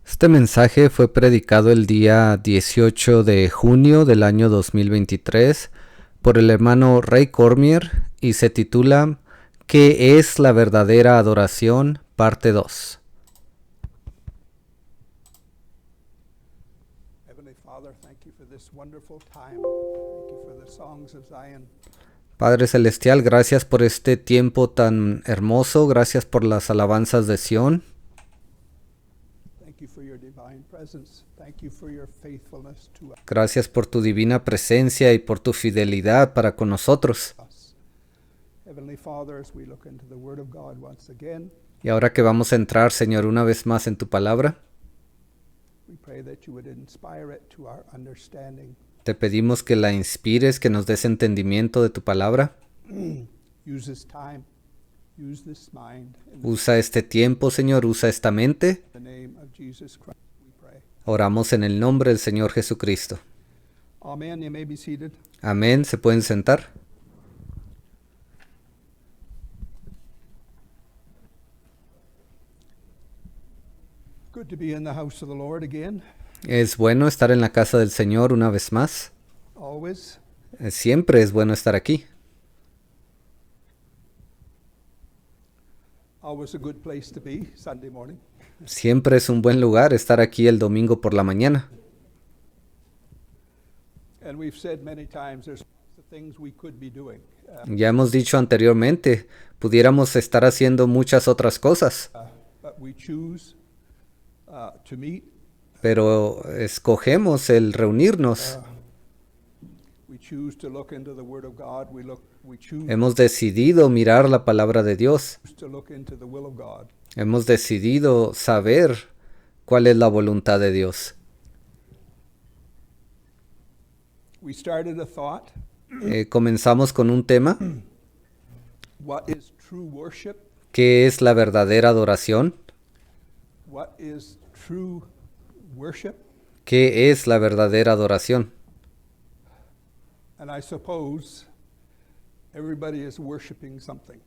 Este mensaje fue predicado el día 18 de junio del año 2023 por el hermano Ray Cormier y se titula ¿Qué es la verdadera adoración? Parte 2. Heavenly Father, thank you for this wonderful time. Thank you for the songs of Zion. Padre Celestial, gracias por este tiempo tan hermoso, gracias por las alabanzas de Sión, Thank you for your divine presence. Thank you for your faithfulness to gracias por tu divina presencia y por tu fidelidad para con nosotros. us. Heavenly Father, as we look into the Word of God once again, Y ahora que vamos a entrar, Señor, una vez más en tu palabra, we pray that you would inspire it to our understanding. te pedimos que la inspires, que nos des entendimiento de tu palabra. Use this time, use this mind. In Usa este tiempo, Señor, usa esta mente. the name of Jesus Christ, we pray. Oramos en el nombre del Señor Jesucristo. Amen. You may be seated. Amén. ¿Se pueden sentar? Good to be in the house of the Lord again. Es bueno estar en la casa del Señor una vez más. Always. Siempre es bueno estar aquí. Always a good place to be Sunday morning. Siempre es un buen lugar estar aquí el domingo por la mañana. And we've said many times there's lots of things we could be doing. Ya hemos dicho anteriormente, pudiéramos estar haciendo muchas otras cosas, But we choose to meet. pero escogemos el reunirnos. We choose to look into the Word of God. We choose Hemos decidido mirar la palabra de Dios. to look into the will of God. Hemos decidido saber cuál es la voluntad de Dios. We started a thought. Comenzamos con un tema. What is true worship? ¿Qué es la verdadera adoración? What is true worship? ¿Qué es la verdadera adoración? And I suppose everybody is worshiping something.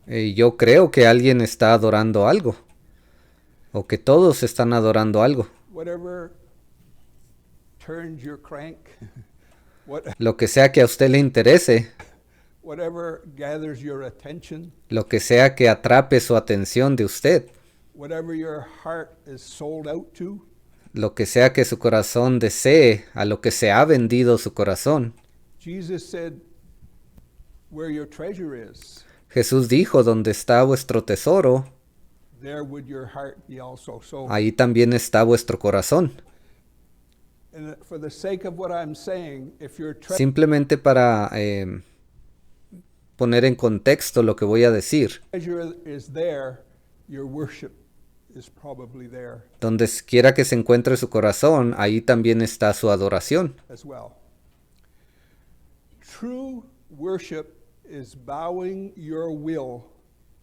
Yo creo que alguien está adorando algo, o que todos están adorando algo. Whatever turns your crank, Lo que sea que a usted le interese, whatever gathers your attention, lo que sea que atrape su atención de usted, whatever your heart is sold out to, lo que sea que su corazón desee, a lo que se ha vendido su corazón. Jesus said, where your treasure is, Jesús dijo, donde está vuestro tesoro, there would your heart be also. So, ahí también está vuestro corazón. and for the sake of what I'm saying, if your treasure Simplemente para poner en contexto lo que voy a decir. is there, your worship is probably there Donde quiera que se encuentre su corazón, ahí también está su adoración. as well. True worship is bowing your will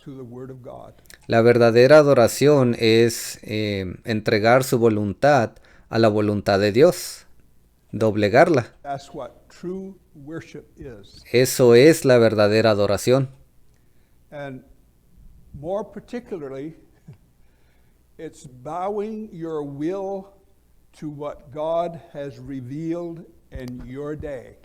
to the Word of God. La verdadera adoración es entregar su voluntad a la voluntad de Dios, doblegarla. That's what true worship is. Eso es la verdadera adoración. And more particularly, it's bowing your will to what God has revealed in your day.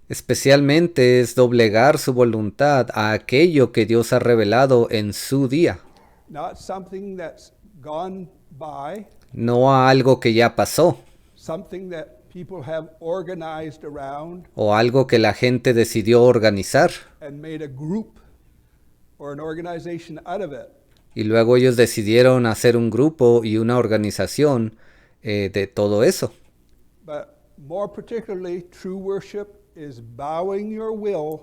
Especialmente es doblegar su voluntad a aquello que Dios ha revelado en su día, Not something that's gone by, no a algo que ya pasó something that people have organized around o algo que la gente decidió organizar and made a group or an organization out of it. y luego ellos decidieron hacer un grupo y una organización de todo eso. But more particularly, true worship is bowing your will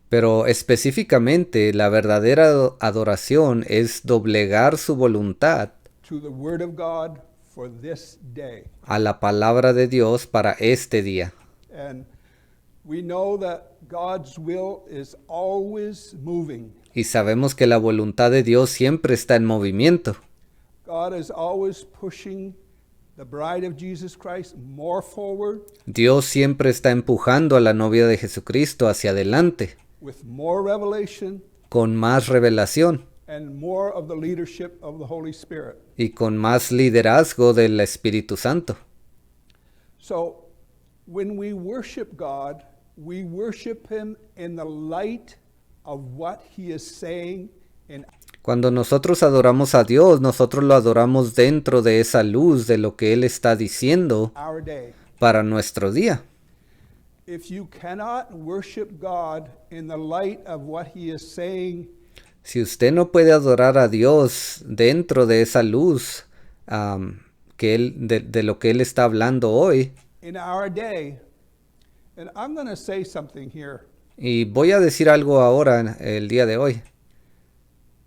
Pero específicamente la verdadera adoración es doblegar su voluntad to the Word of God for this day. a la palabra de Dios para este día. And we know that God's will is always moving. Y sabemos que la voluntad de Dios siempre está en movimiento. God is always pushing the bride of Jesus Christ more forward Dios siempre está empujando a la novia de Jesucristo hacia adelante, with more revelation con más revelación and and more of the leadership of the Holy Spirit. y con más liderazgo del Espíritu Santo. So, when we worship God, we worship Him in the light of what He is saying in Cuando nosotros adoramos a Dios, nosotros lo adoramos dentro de esa luz de lo que Él está diciendo our day. para nuestro día. If you cannot worship God in the light of what He is saying Si usted no puede adorar a Dios dentro de esa luz de lo que Él está hablando hoy, in our day, and I'm going to say something here, y voy a decir algo ahora, el día de hoy,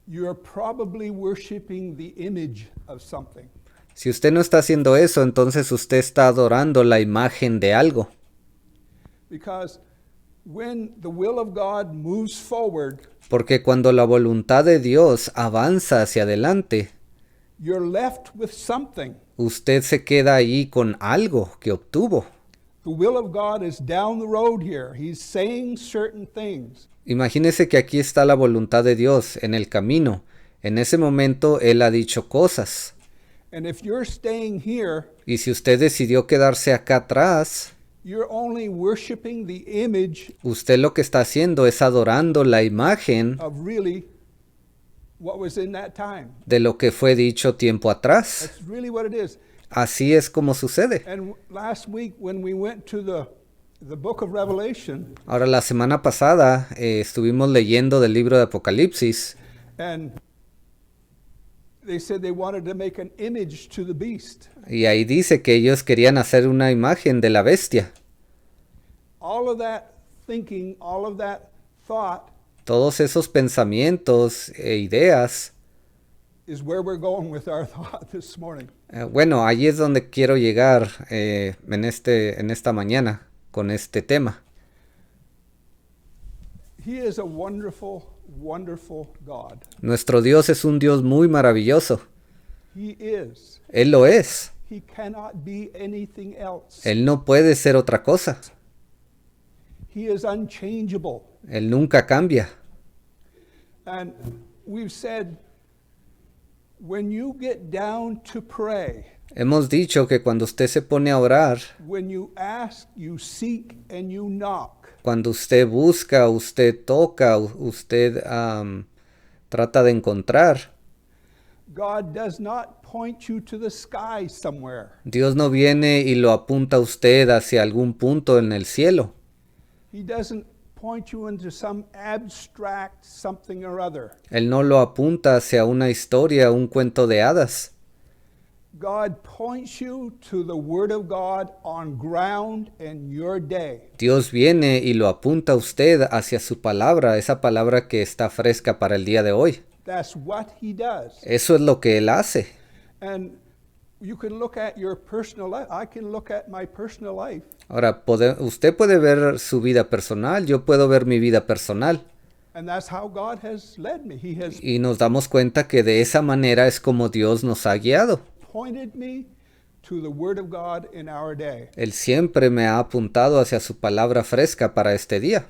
you're probably worshiping the image of something. si usted no está haciendo eso, entonces usted está adorando la imagen de algo. Because when the will of God moves forward, Porque cuando la voluntad de Dios avanza hacia adelante, you're left with something. usted se queda ahí con algo que obtuvo. The will of God is down the road here. He's saying certain things. Imagínese que aquí está la voluntad de Dios en el camino. En ese momento Él ha dicho cosas. And if you're staying here, Y si usted decidió quedarse acá atrás, you're only worshiping the image usted lo que está haciendo es adorando la imagen of really what was in that time. de lo que fue dicho tiempo atrás. That's really what it is. Así es como sucede. And last week when we went to the book of Revelation, Ahora, la semana pasada estuvimos leyendo del libro de Apocalipsis and they said they wanted to make an image to the beast. y ahí dice que ellos querían hacer una imagen de la bestia. All of that thinking, all of that thought Todos esos pensamientos e ideas, is where we're going with our thought this morning. bueno, ahí es donde quiero llegar en esta mañana con este tema. He is a wonderful, wonderful God. Nuestro Dios es un Dios muy maravilloso. He is. Él lo es. He cannot be anything else. Él no puede ser otra cosa. He is unchangeable. Él nunca cambia. And we've said, when you get down to pray, Hemos dicho que cuando usted se pone a orar, when you ask, you seek, and you knock, cuando usted busca, usted toca, usted trata de encontrar, God does not point you to the sky somewhere. Dios no viene y lo apunta a usted hacia algún punto en el cielo. He doesn't point you into some abstract something or other. Él no lo apunta hacia una historia, un cuento de hadas. God points you to the Word of God on ground in your day. Dios viene y lo apunta a usted hacia su palabra, esa palabra que está fresca para el día de hoy. That's what He does. Eso es lo que Él hace. And you can look at your personal life. I can look at my personal life. Ahora, usted puede ver su vida personal, yo puedo ver mi vida personal. And that's how God has led me. He has Y nos damos cuenta que de esa manera es como Dios nos ha guiado. pointed me to the Word of God in our day. Él siempre me ha apuntado hacia su palabra fresca para este día.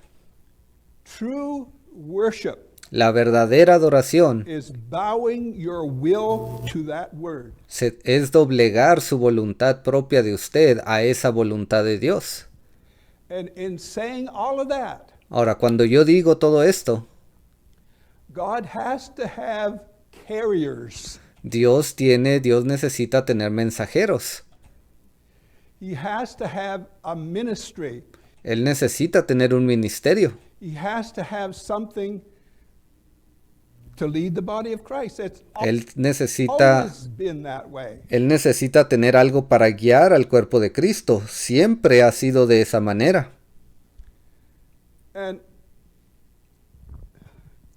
True worship La verdadera adoración is bowing your will to that Word. es doblegar su voluntad propia de usted a esa voluntad de Dios. And in saying all of that, Ahora, cuando yo digo todo esto, God has to have carriers. Dios necesita tener mensajeros. He has to have a ministry. Él necesita tener un ministerio. He has to have something to lead the body of Christ. It's Él necesita always been that way. tener algo para guiar al cuerpo de Cristo. Siempre ha sido de esa manera. And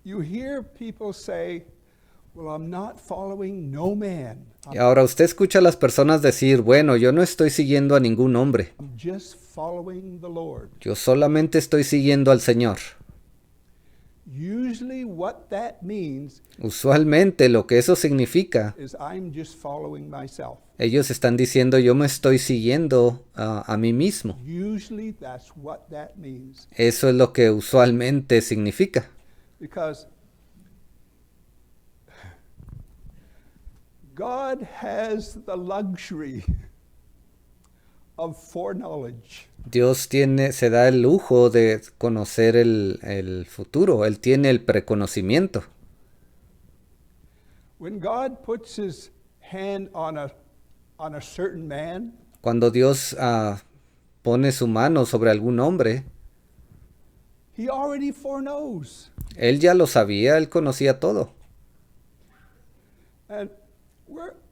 you hear people say, well, I'm not following no man. Y ahora usted escucha a las personas decir, bueno, yo no estoy siguiendo a ningún hombre. I'm just following the Lord. Yo solamente estoy siguiendo al Señor. Usually what that means Usualmente lo que eso significa, is I'm just following myself. ellos están diciendo, yo me estoy siguiendo a mí mismo. Usually that's what that means. Eso es lo que usualmente significa. Because God has the luxury of foreknowledge. Dios se da el lujo de conocer el futuro. Él tiene el preconocimiento. When God puts his hand on a certain man, Cuando Dios pone su mano sobre algún hombre, he already foreknows. Él ya lo sabía, Él conocía todo. And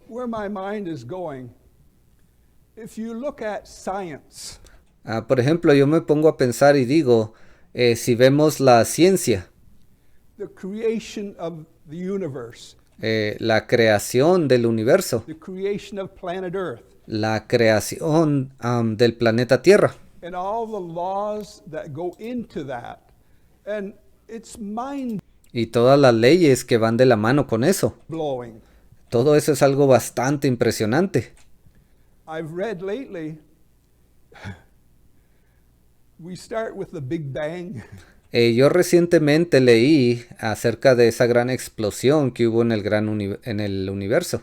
where my mind is going, if you look at science, Por ejemplo, yo me pongo a pensar y digo, si vemos la ciencia, the creation of the universe, la creación del universo, the creation of planet Earth, la creación del planeta Tierra, and all the laws that go into that, and it's mind y todas las leyes que van de la mano con eso. blowing. Todo eso es algo bastante impresionante. I've read lately, we start with the Big Bang. Yo recientemente leí acerca de esa gran explosión que hubo en el universo.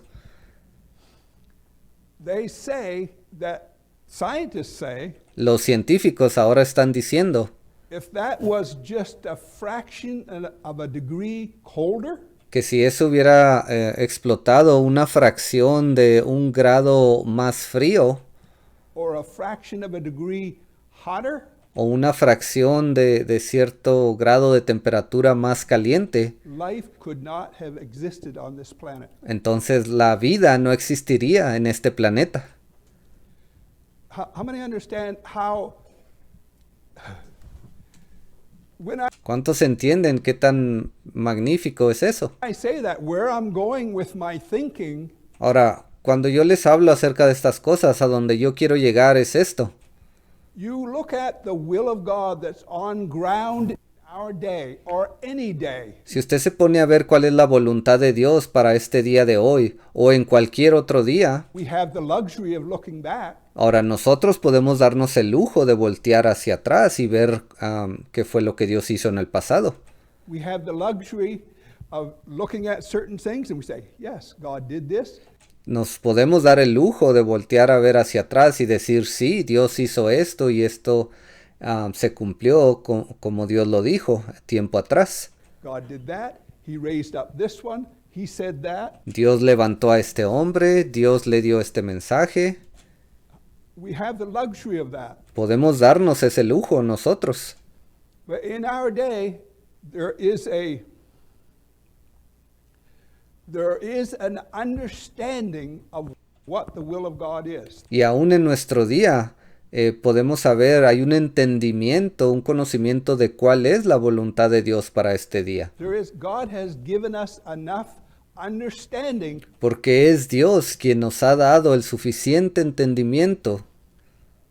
They say that scientists say Los científicos ahora están diciendo if that was just a fraction of a degree colder, que si eso hubiera explotado una fracción de un grado más frío or a fraction of a degree hotter, o una fracción de cierto grado de temperatura más caliente, life could not have existed on this planet. entonces la vida no existiría en este planeta. How many understand how when ¿Cuántos entienden qué tan magnífico es eso? I say that, where I'm going with my thinking Ahora, cuando yo les hablo acerca de estas cosas, a donde yo quiero llegar es esto. you look at the will of God that's on ground in our day or any day. Si usted se pone a ver cuál es la voluntad de Dios para este día de hoy o en cualquier otro día, We have the luxury of looking back. ahora nosotros podemos darnos el lujo de voltear hacia atrás y ver qué fue lo que Dios hizo en el pasado. We have the luxury of looking at certain things and we say, yes, God did this. Nos podemos dar el lujo de voltear a ver hacia atrás y decir, sí, Dios hizo esto y esto se cumplió como Dios lo dijo tiempo atrás. God did that. He raised up this one. He said that. Dios levantó a este hombre, Dios le dio este mensaje. We have the luxury of that. Podemos darnos ese lujo nosotros. But in our day, there is an understanding of what the will of God is. Y aún en nuestro día podemos saber, hay un entendimiento, un conocimiento de cuál es la voluntad de Dios para este día. God has given us enough understanding. Porque es Dios quien nos ha dado el suficiente entendimiento.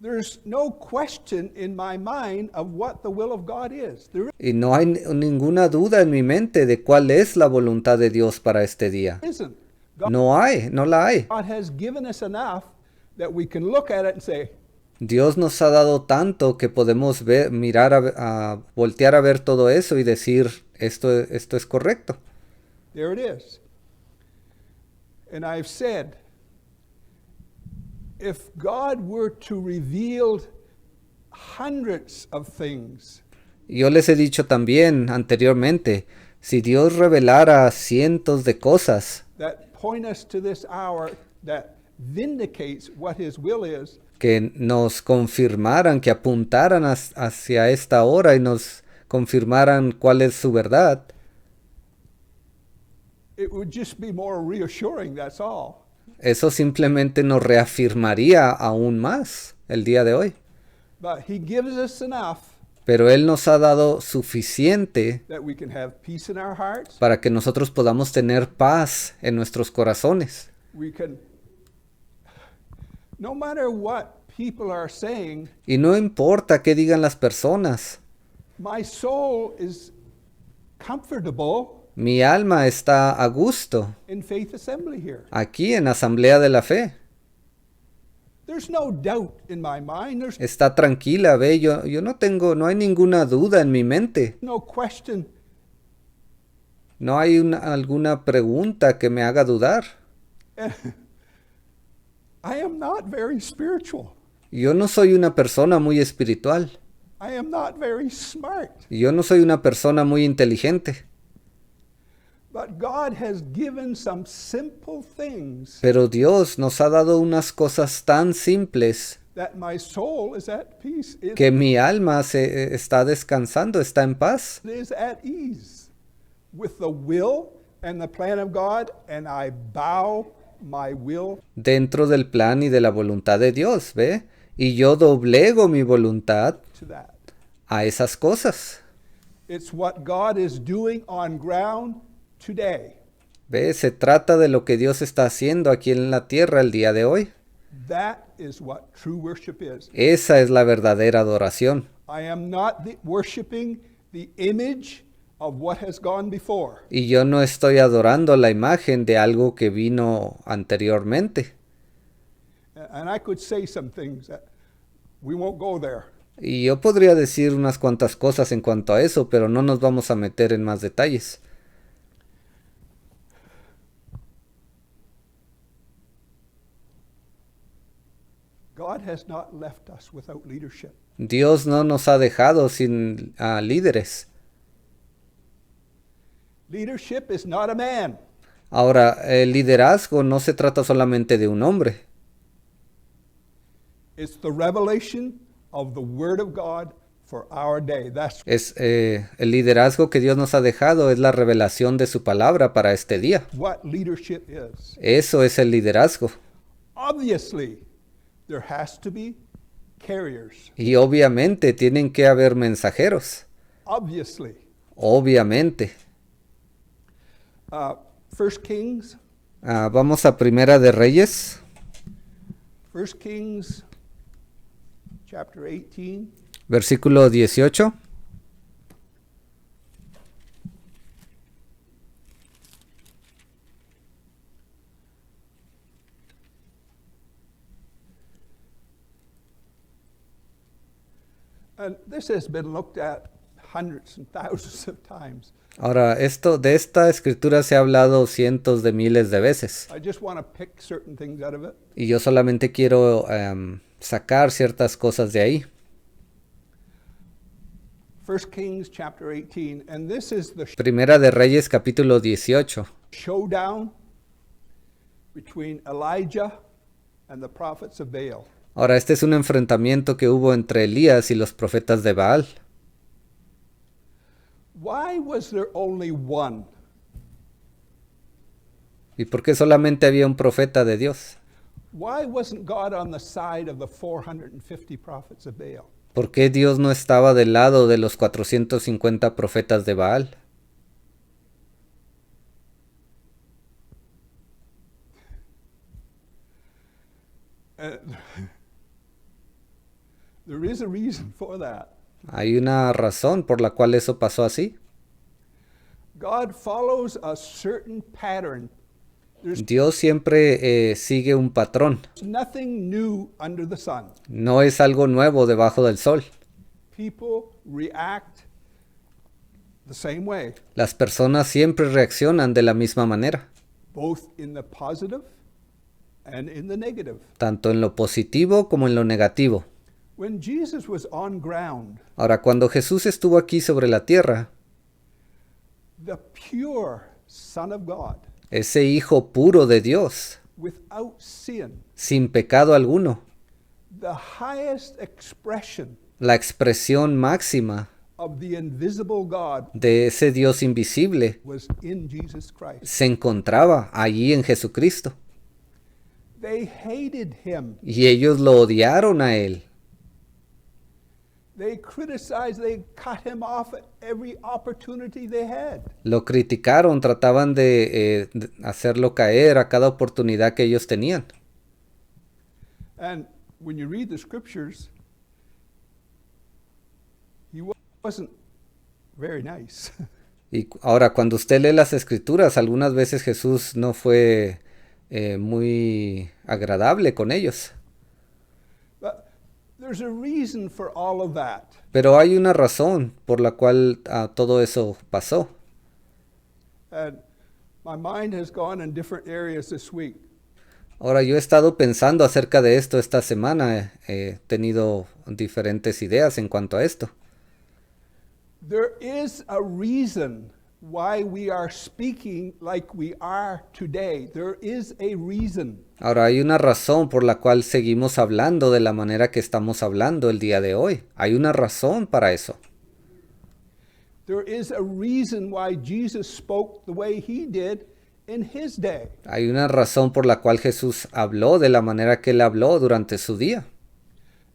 There's no question in my mind of what the will of God is. Y no hay ninguna duda en mi mente de cuál es la voluntad de Dios para este día. Isn't. No la hay. God has given us enough that we can look at it and say, Dios nos ha dado tanto que podemos ver, voltear a ver todo eso y decir, esto es correcto. there it is. And I've said, if God were to reveal hundreds of things, Yo les he dicho también anteriormente, si Dios revelara cientos de cosas that point us to this hour, that vindicates what his will is, que nos confirmaran, que apuntaran hacia esta hora y nos confirmaran cuál es su verdad, it would just be more reassuring, that's all. eso simplemente nos reafirmaría aún más el día de hoy. But he gives us enough Pero Él nos ha dado suficiente that we can have peace in our hearts. para que nosotros podamos tener paz en nuestros corazones. We can, no matter what people are saying, Y no importa qué digan las personas, my soul is comfortable mi alma está a gusto in Faith Assembly here. aquí en Asamblea de la Fe. There's no doubt in my mind. There's Está tranquila, ve, yo no hay ninguna duda en mi mente. no question. No hay alguna pregunta que me haga dudar. And I am not very spiritual. Yo no soy una persona muy espiritual. I am not very smart. Yo no soy una persona muy inteligente. But God has given some simple things Pero Dios nos ha dado unas cosas tan simples that my soul is at peace. que mi alma se está descansando, está en paz. It is at ease with the will and the plan of God, and I bow my will. Dentro del plan y de la voluntad de Dios, ¿ve? Y yo doblego mi voluntad To that. a esas cosas. It's what God is doing on ground today. ¿Ve? Se trata de lo que Dios está haciendo aquí en la tierra el día de hoy. That is what true worship is. Esa es la verdadera adoración. I am not worshiping the image of what has gone before. Y yo no estoy adorando la imagen de algo que vino anteriormente. And I could say some things that we won't go there. Y yo podría decir unas cuantas cosas en cuanto a eso, pero no nos vamos a meter en más detalles. God has not left us without leadership. Dios no nos ha dejado sin líderes. Leadership is not a man. Ahora, el liderazgo no se trata solamente de un hombre. It's the revelation of the Word of God for our day. That's El liderazgo que Dios nos ha dejado es la revelación de su palabra para este día. what leadership is. Eso es el liderazgo. Obviously, there has to be carriers. Y obviamente tienen que haber mensajeros. Obviously. Obviamente. 1 Kings, Vamos a Primera de Reyes, 1 Kings chapter 18. versículo 18. And this has been looked at hundreds and thousands of times. Ahora, de esta escritura se ha hablado cientos de miles de veces. I just want to pick certain things out of it. Y yo solamente quiero sacar ciertas cosas de ahí. 1 Kings chapter 18, and this is the Primera de Reyes, capítulo 18. showdown between Elijah and the prophets of Baal. Ahora, este es un enfrentamiento que hubo entre Elías y los profetas de Baal. Why was there only one? ¿Y por qué solamente había un profeta de Dios? Why wasn't God on the side of the 450 prophets of Baal? ¿Por qué Dios no estaba del lado de los 450 profetas de Baal? There is a reason for that. Hay una razón por la cual eso pasó así. God follows a certain pattern. There's Dios siempre sigue un patrón. nothing new under the sun. No es algo nuevo debajo del sol. People react the same way, Las personas siempre reaccionan de la misma manera, both in the positive and in the negative. tanto en lo positivo como en lo negativo. When Jesus was on ground, Ahora, cuando Jesús estuvo aquí sobre la tierra, the pure Son of God, ese Hijo puro de Dios, without sin, sin pecado alguno, the highest expression la expresión máxima of the invisible God de ese Dios invisible, was in Jesus Christ. se encontraba allí en Jesucristo. They hated him. Y ellos lo odiaron a él. They criticized, they cut him off at every opportunity they had. Lo criticaron, trataban de hacerlo caer a cada oportunidad que ellos tenían. And when you read the scriptures, he wasn't very nice. Y ahora, cuando usted lee las escrituras, algunas veces Jesús no fue muy agradable con ellos. But there's a reason for all of that. Pero hay una razón por la cual todo eso pasó. And my mind has gone in different areas this week. Ahora, yo he estado pensando acerca de esto esta semana, he tenido diferentes ideas en cuanto a esto. There is a reason why we are speaking like we are today. There is a reason. Ahora, hay una razón por la cual seguimos hablando de la manera que estamos hablando el día de hoy. Hay una razón para eso. There is a reason why Jesus spoke the way he did in his day. Hay una razón por la cual Jesús habló de la manera que él habló durante su día.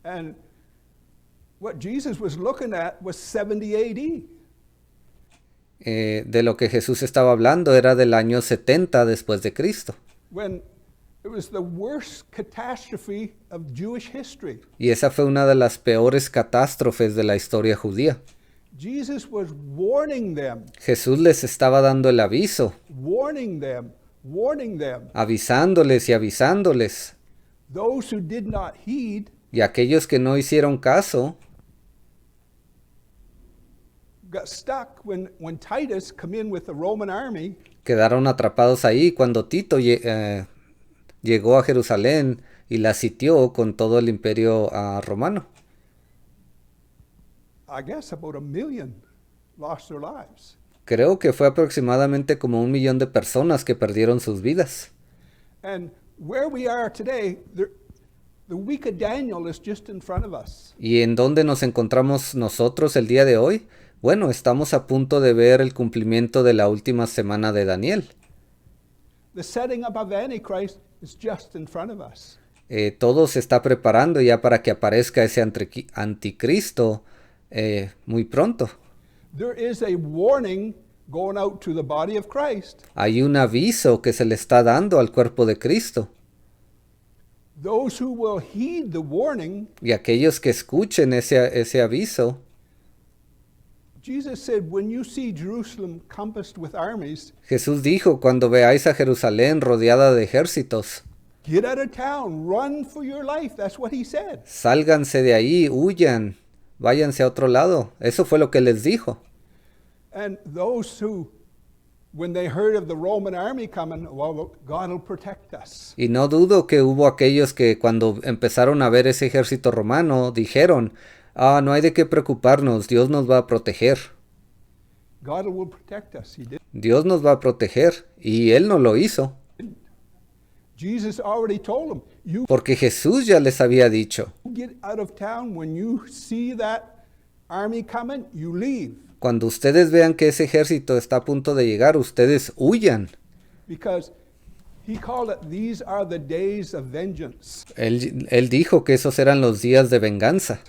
And what Jesus was looking at was 70 AD. De lo que Jesús estaba hablando era del año 70 después de Cristo. When it was the worst catastrophe of Jewish history. Y esa fue una de las peores catástrofes de la historia judía. Jesus was warning them, Jesús les estaba dando el aviso, warning them, warning them. avisándoles y avisándoles. Those who did not heed Y aquellos que no hicieron caso, got stuck when Titus come in with the Roman army. quedaron atrapados ahí cuando Tito llegó a Jerusalén y la sitió con todo el imperio romano. I guess about 1 million lost their lives. Creo que fue aproximadamente como 1 millón de personas que perdieron sus vidas. And where we are today, the week of Daniel is just in front of us. ¿Y en dónde nos encontramos nosotros el día de hoy? Bueno, estamos a punto de ver el cumplimiento de la última semana de Daniel. The setting up of Antichrist is just in front of us. Todo se está preparando ya para que aparezca ese anticristo muy pronto. There is a warning going out to the body of Christ. Hay un aviso que se le está dando al cuerpo de Cristo. Those who will heed the warning, Y aquellos que escuchen ese aviso, Jesus said, when you see Jerusalem compassed with armies, Jesús dijo, cuando veáis a Jerusalén rodeada de ejércitos, get out of town, run for your life. That's what he said. sálganse de ahí, huyan, váyanse a otro lado. Eso fue lo que les dijo. And those who, when they heard of the Roman army coming, well, God will protect us. Y no dudo que hubo aquellos que cuando empezaron a ver ese ejército romano dijeron, no hay de qué preocuparnos, Dios nos va a proteger. God will protect us. He did. Dios nos va a proteger. Y Él no lo hizo. Jesus already told them, you Porque Jesús ya les había dicho, get out of town. When you see that army coming, you leave. cuando ustedes vean que ese ejército está a punto de llegar, ustedes huyan. Because he called it, these are the days of vengeance. Él dijo que esos eran los días de venganza.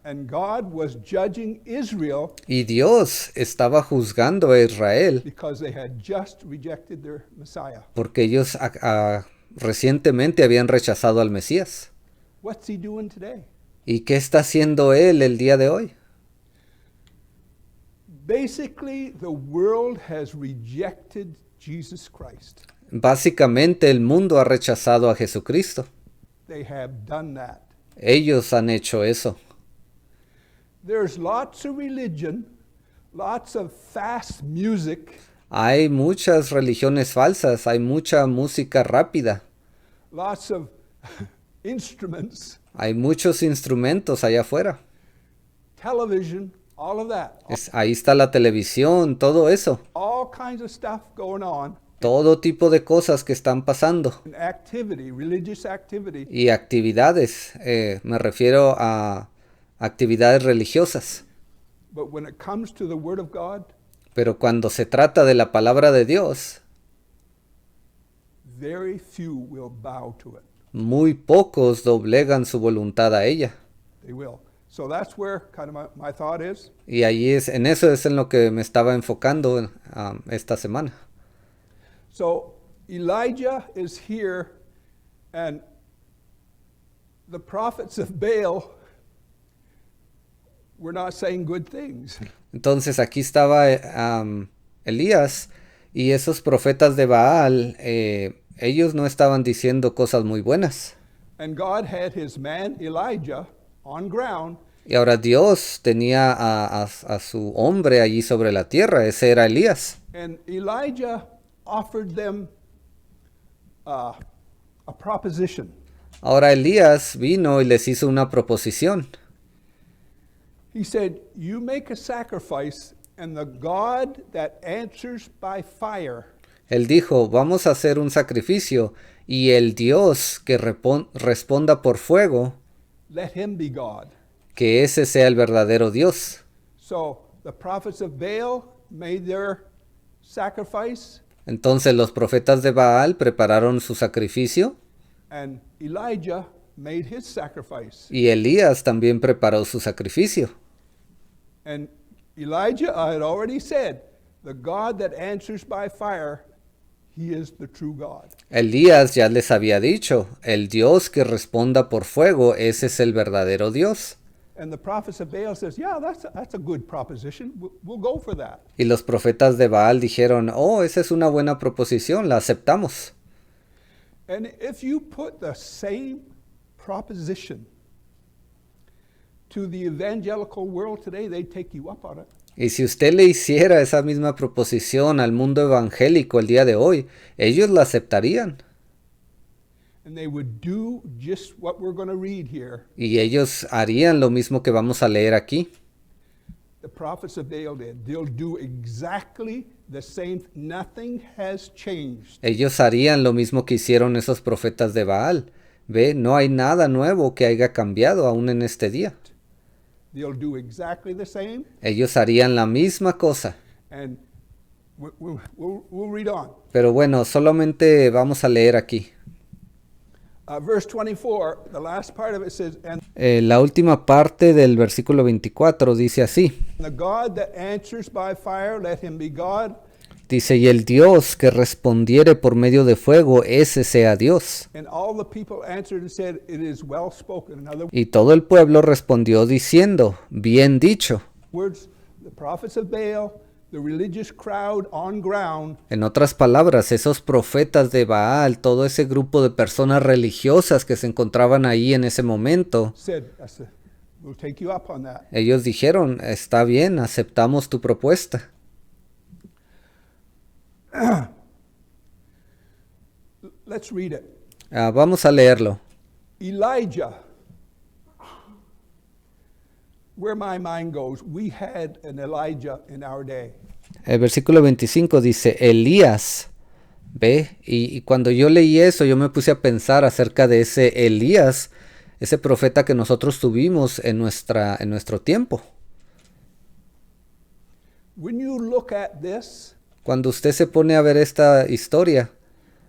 And God was judging Israel Y Dios estaba juzgando a Israel because they had just rejected their Messiah. porque ellos recientemente habían rechazado al Mesías. What's he doing today? ¿Y qué está haciendo Él el día de hoy? Basically, the world has rejected Jesus Christ. Básicamente el mundo ha rechazado a Jesucristo. They have done that. Ellos han hecho eso. There's lots of religion, lots of fast music, Hay muchas religiones falsas, hay mucha música rápida, lots of instruments, hay muchos instrumentos allá afuera. television, all of that. Ahí está la televisión, todo eso. All kinds of stuff going on, Todo tipo de cosas que están pasando. and activity, religious activity. Y actividades, me refiero a actividades religiosas. But when it comes to the Word of God, Pero cuando se trata de la palabra de Dios, very few will bow to it. muy pocos doblegan su voluntad a ella. They will. So that's where kind of my thought is. Y ahí en eso es en lo que me estaba enfocando esta semana. So Elijah is here, and the prophets of Baal were not saying good things. Entonces aquí estaba Elías y esos profetas de Baal, ellos no estaban diciendo cosas muy buenas. And God had his man Elijah on ground, Y ahora Dios tenía a su hombre allí sobre la tierra, ese era Elías. and Elijah offered them a a proposition. Ahora Elías vino y les hizo una proposición. He said, "You make a sacrifice, and the God that answers by fire Él dijo, vamos a hacer un sacrificio y el Dios que responda por fuego, let him be God." que ese sea el verdadero Dios. So the prophets of Baal made their sacrifice, Entonces los profetas de Baal prepararon su sacrificio and Elijah made his sacrifice. y Elías también preparó su sacrificio. And Elijah, I had already said, the God that answers by fire, he is the true God. Elías ya les había dicho, el Dios que responda por fuego, ese es el verdadero Dios. And the prophets of Baal says, yeah, that's a good proposition. We'll go for that. Y los profetas de Baal dijeron, oh, esa es una buena proposición, la aceptamos. And if you put the same proposition to the evangelical world today, they'd take you up on it. Y si usted le hiciera esa misma proposición al mundo evangélico el día de hoy, ellos la aceptarían. And they would do just what we're going to read here. Y ellos harían lo mismo que vamos a leer aquí. The prophets of Baal did. They'll do exactly the same. Nothing has changed. Ellos harían lo mismo que hicieron esos profetas de Baal. Ve, no hay nada nuevo que haya cambiado aún en este día. They'll do exactly the same. Ellos harían la misma cosa. And we'll read on. Pero bueno, solamente vamos a leer aquí. Verse 24, the last part of it says, and La última parte del versículo 24 dice así. the God that answers by fire, let him be God. Dice, y el Dios que respondiere por medio de fuego, ese sea Dios. And all the people answered and said, it is well spoken. In other Y todo el pueblo respondió diciendo, bien dicho. words, the prophets of Baal, the religious crowd on ground, En otras palabras, esos profetas de Baal, todo ese grupo de personas religiosas que se encontraban ahí en ese momento, said, we'll take you up on that. ellos dijeron, está bien, aceptamos tu propuesta. Let's read it. Vamos a leerlo. Elijah, where my mind goes, we had an Elijah in our day. El versículo 25 dice, Elías, ve, y cuando yo leí eso, yo me puse a pensar acerca de ese Elías, ese profeta que nosotros tuvimos en nuestro tiempo. When you look at this, Cuando usted se pone a ver esta historia,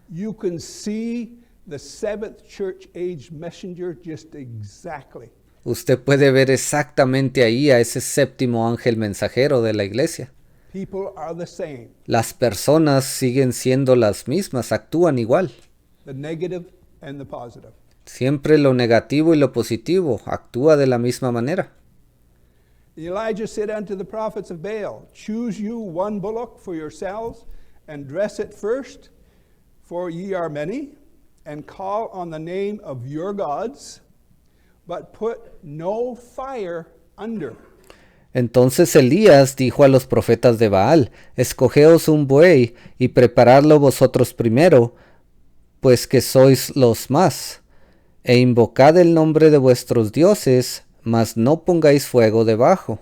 you can see the seventh church age messenger just exactly. usted puede ver exactamente ahí a ese séptimo ángel mensajero de la iglesia. People are the same, Las personas siguen siendo las mismas, actúan igual. the negative and the positive. Siempre lo negativo y lo positivo actúa de la misma manera. Elijah said unto the prophets of Baal, choose you one bullock for yourselves, and dress it first, for ye are many, and call on the name of your gods, but put no fire under. Entonces Elías dijo a los profetas de Baal, escogeos un buey y preparadlo vosotros primero, pues que sois los más, e invocad el nombre de vuestros dioses, mas no pongáis fuego debajo.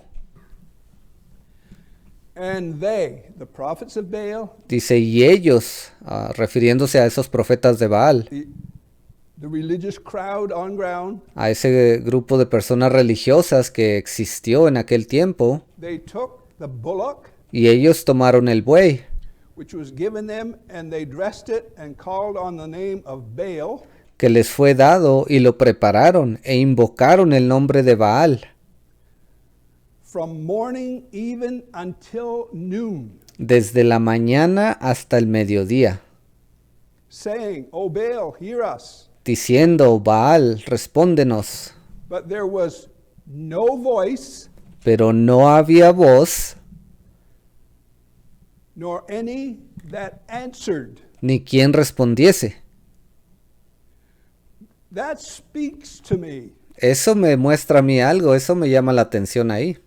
And they, the prophets of Baal, Dice, y ellos, refiriéndose a esos profetas de Baal, the religious crowd on ground, a ese grupo de personas religiosas que existió en aquel tiempo, they took the bullock, y ellos tomaron el buey, which was given them, and they dressed it and called on the name of Baal, que les fue dado, y lo prepararon, e invocaron el nombre de Baal, from morning even until noon, desde la mañana hasta el mediodía, saying, O Baal, hear us. diciendo, Baal, respóndenos. But there was no voice, Pero no había voz, nor any that answered. ni quien respondiese. That speaks to me. Eso me muestra a mí algo, eso me llama la atención ahí.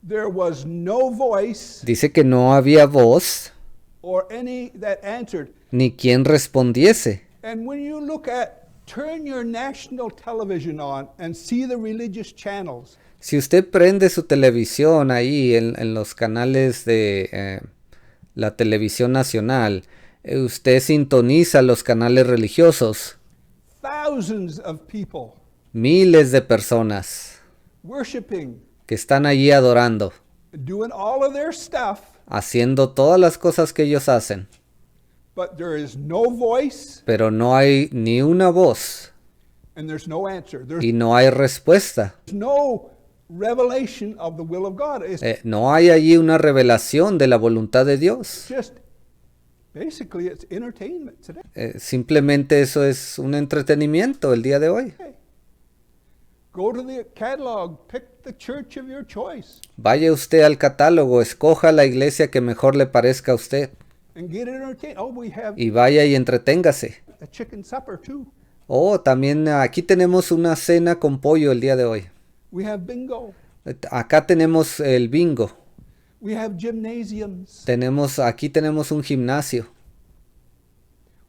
There was no voice Dice que no había voz, or any that answered. ni quien respondiese. And when you look at, turn your national television on and see the religious channels. Si usted prende su televisión ahí en los canales de la televisión nacional, usted sintoniza los canales religiosos, Thousands of people miles de personas worshiping, que están allí adorando, doing all of their stuff, haciendo todas las cosas que ellos hacen, but there is no voice pero no hay ni una voz and there's no answer. There's y no hay respuesta. no revelation of the will of God. It's No hay allí una revelación de la voluntad de Dios. just, basically, it's entertainment today. Simplemente eso es un entretenimiento el día de hoy. Okay. Go to the catalog, pick the church of your choice, Vaya usted al catálogo, escoja la iglesia que mejor le parezca a usted and get entertained. Oh, we have y vaya y entreténgase. a chicken supper too. Oh, también aquí tenemos una cena con pollo el día de hoy. We have bingo. Acá tenemos el bingo. We have gymnasiums. Aquí tenemos un gimnasio.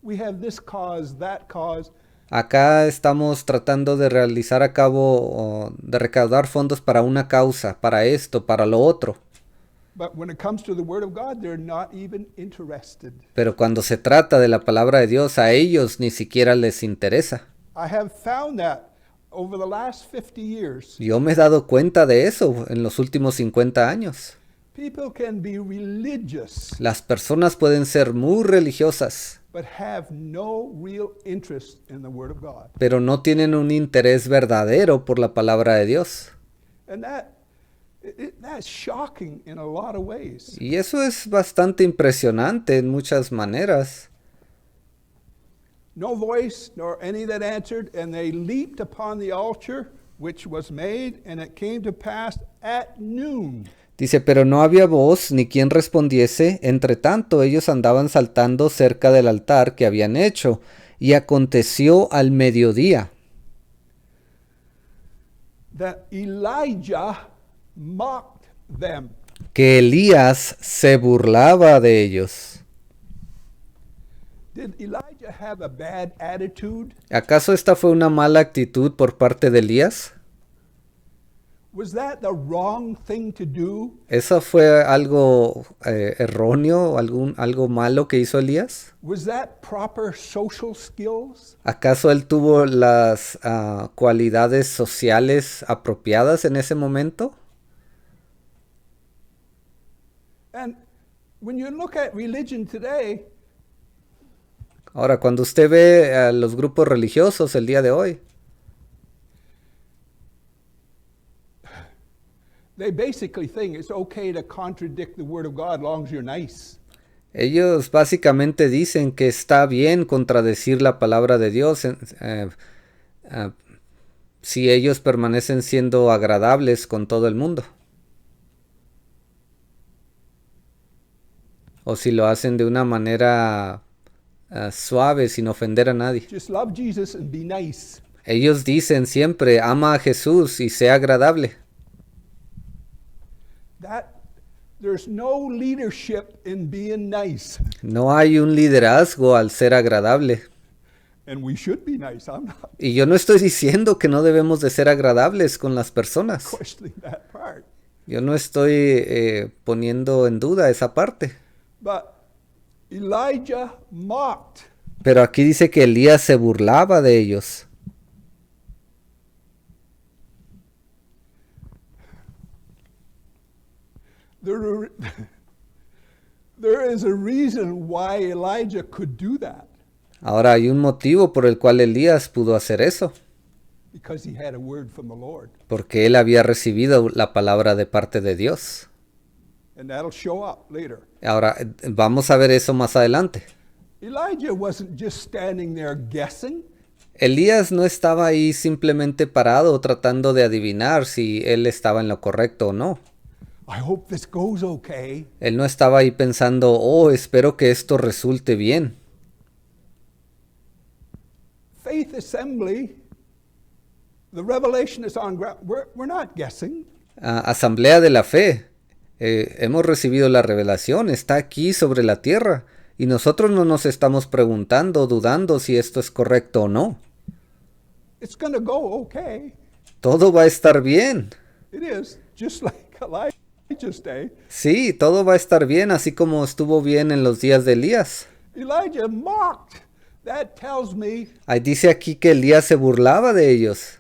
We have this cause, that cause. Acá estamos tratando de realizar a cabo, de recaudar fondos para una causa, para esto, para lo otro. But when it comes to the Word of God, they're not even interested. Pero cuando se trata de la palabra de Dios, a ellos ni siquiera les interesa. I have found that over the last 50 years, Yo me he dado cuenta de eso en los últimos 50 años. people can be religious Las personas pueden ser muy religiosas, but have no real interest in the Word of God. pero no tienen un interés verdadero por la palabra de Dios. And that's shocking in a lot of ways. Y eso es bastante impresionante en muchas maneras. No voice nor any that answered, and they leaped upon the altar which was made, and it came to pass at noon. Dice, pero no había voz ni quien respondiese, entre tanto ellos andaban saltando cerca del altar que habían hecho, y aconteció al mediodía. That Elijah mocked them. Que Elías se burlaba de ellos. Did Elijah have a bad attitude? ¿Acaso esta fue una mala actitud por parte de Elías? Was that the wrong thing to do? ¿Eso fue algo erróneo, algo malo que hizo Elías? Was that proper social skills? ¿Acaso él tuvo las cualidades sociales apropiadas en ese momento? And when you look at religion today, Ahora, cuando usted ve a los grupos religiosos el día de hoy, they basically think it's okay to contradict the Word of God as long as you're nice. ellos básicamente dicen que está bien contradecir la palabra de Dios si ellos permanecen siendo agradables con todo el mundo. O si lo hacen de una manera suave, sin ofender a nadie. Just love Jesus and be nice. Ellos dicen siempre, ama a Jesús y sea agradable. There's no leadership in being nice. No hay un liderazgo al ser agradable. And we should be nice. I'm not Y yo no estoy diciendo que no debemos de ser agradables con las personas. questioning that part. Yo no estoy poniendo en duda esa parte. But Elijah mocked. Pero aquí dice que Elías se burlaba de ellos. There is a reason why Elijah could do that. Ahora hay un motivo por el cual Elías pudo hacer eso. Because he had a word from the Lord. Porque él había recibido la palabra de parte de Dios. And that'll show up later. Ahora vamos a ver eso más adelante. Elijah wasn't just standing there guessing. Elías no estaba ahí simplemente parado tratando de adivinar si él estaba en lo correcto o no. I hope this goes okay. Él no estaba ahí pensando, oh, espero que esto resulte bien. Faith Assembly, the revelation is on ground. We're not guessing. Asamblea de la Fe. Hemos recibido la revelación, está aquí sobre la tierra Y nosotros no nos estamos preguntando, dudando si esto es correcto o no. It's going to go okay. Todo va a estar bien. It is, just like Elijah's day. Sí, todo va a estar bien, así como estuvo bien en los días de Elías. Elijah mocked. That tells me Ahí dice aquí que Elías se burlaba de ellos.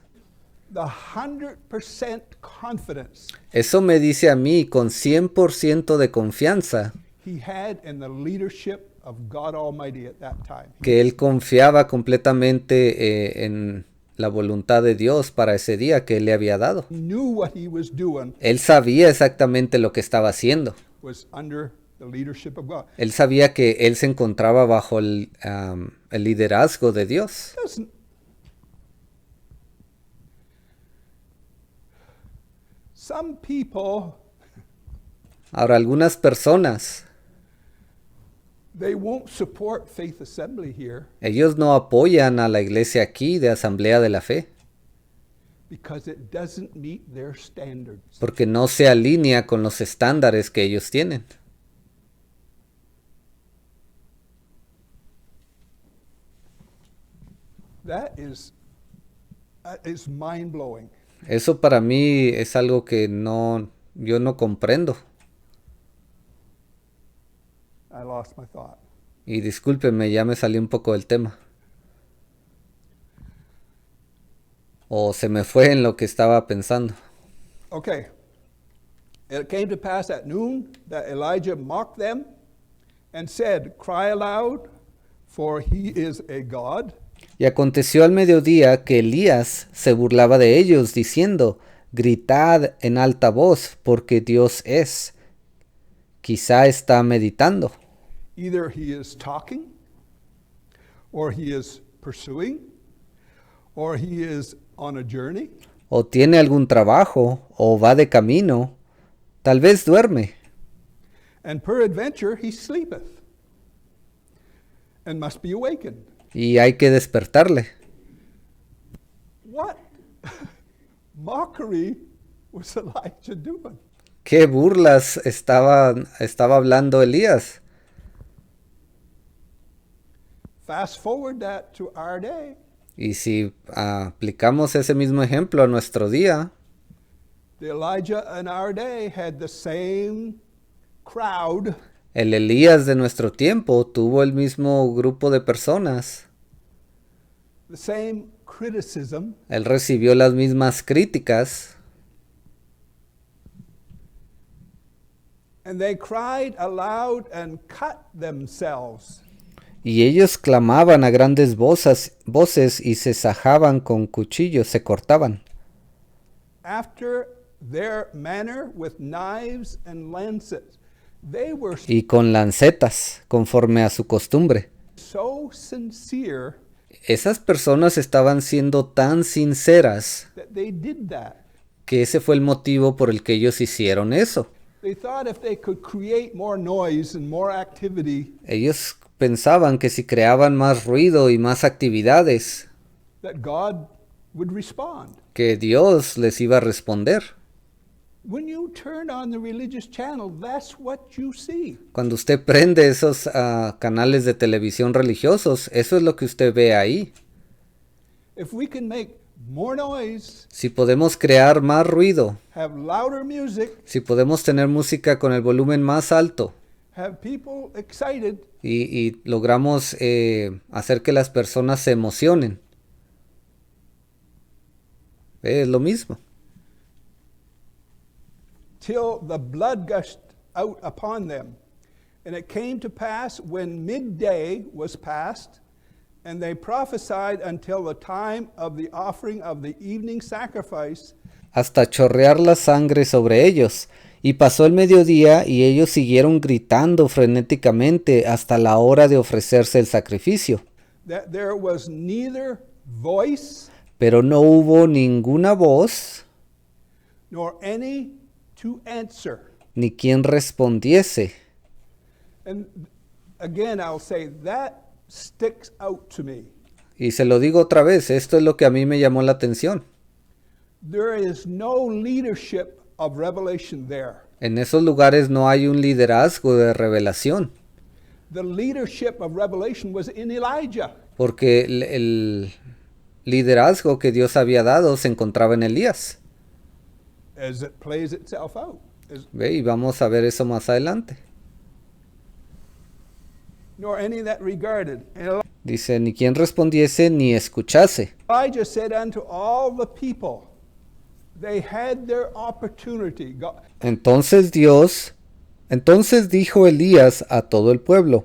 the 100% confidence Eso me dice a mí con 100% de confianza he had in the leadership of God Almighty at that time. que él confiaba completamente en la voluntad de Dios para ese día que él le había dado. He knew what he was doing Él sabía exactamente lo que estaba haciendo. was under the leadership of God. Él sabía que él se encontraba bajo el liderazgo de Dios. Doesn't some people, Ahora, algunas personas, they won't support Faith Assembly here ellos no apoyan a la iglesia aquí de Asamblea de la Fe, because it doesn't meet their standards. porque no se alinea con los estándares que ellos tienen. That is mind-blowing. Eso para mí es algo que yo no comprendo. I lost my thought. Y discúlpenme, ya me salí un poco del tema. O se me fue en lo que estaba pensando. Okay. It came to pass at noon that Elijah mocked them and said, "Cry aloud, for he is a god." Y aconteció al mediodía que Elías se burlaba de ellos, diciendo, gritad en alta voz, porque Dios es. Quizá está meditando. Either he is talking, or he is pursuing, or he is on a journey. O tiene algún trabajo, o va de camino, tal vez duerme. And peradventure he sleepeth, and must be awakened. Y hay que despertarle. What mockery was Elijah doing? ¿Qué burlas estaba hablando Elías? Fast forward that to our day. Y si aplicamos ese mismo ejemplo a nuestro día, The Elijah in our day had the same crowd el Elías de nuestro tiempo tuvo el mismo grupo de personas. the same criticism, Él recibió las mismas críticas and they cried aloud and cut themselves. y ellos clamaban a grandes voces y se sajaban con cuchillos, se cortaban. After their manner with knives and lances. They were Y con lancetas, conforme a su costumbre. so sincere Esas personas estaban siendo tan sinceras that they did that. que ese fue el motivo por el que ellos hicieron eso. They thought if they could create more noise and more activity, Ellos pensaban que si creaban más ruido y más actividades, that God would respond. que Dios les iba a responder. When you turn on the religious channel, that's what you see. Cuando usted prende esos canales de televisión religiosos, eso es lo que usted ve ahí. If we can make more noise, Si podemos crear más ruido, have louder music, si podemos tener música con el volumen más alto have people excited, y logramos hacer que las personas se emocionen, es lo mismo. till the blood gushed out upon them. And it came to pass when midday was past, and they prophesied until the time of the offering of the evening sacrifice, Hasta chorrear la sangre sobre ellos. Y pasó el mediodía y ellos siguieron gritando frenéticamente hasta la hora de ofrecerse el sacrificio. that there was neither voice Pero no hubo ninguna voz nor any to answer. ni quien respondiese. And again, I'll say that sticks out to me. Y se lo digo otra vez, esto es lo que a mí me llamó la atención. There is no leadership of revelation there. En esos lugares no hay un liderazgo de revelación. The leadership of Revelation was in Elijah. porque el liderazgo que Dios había dado se encontraba en Elías. As it plays itself out. ¿Ve? Y vamos a ver eso más adelante. Nor any that regarded. And Dice, ni quien respondiese ni escuchase. Elijah said unto all the people, they had their opportunity. Entonces dijo Elías a todo el pueblo,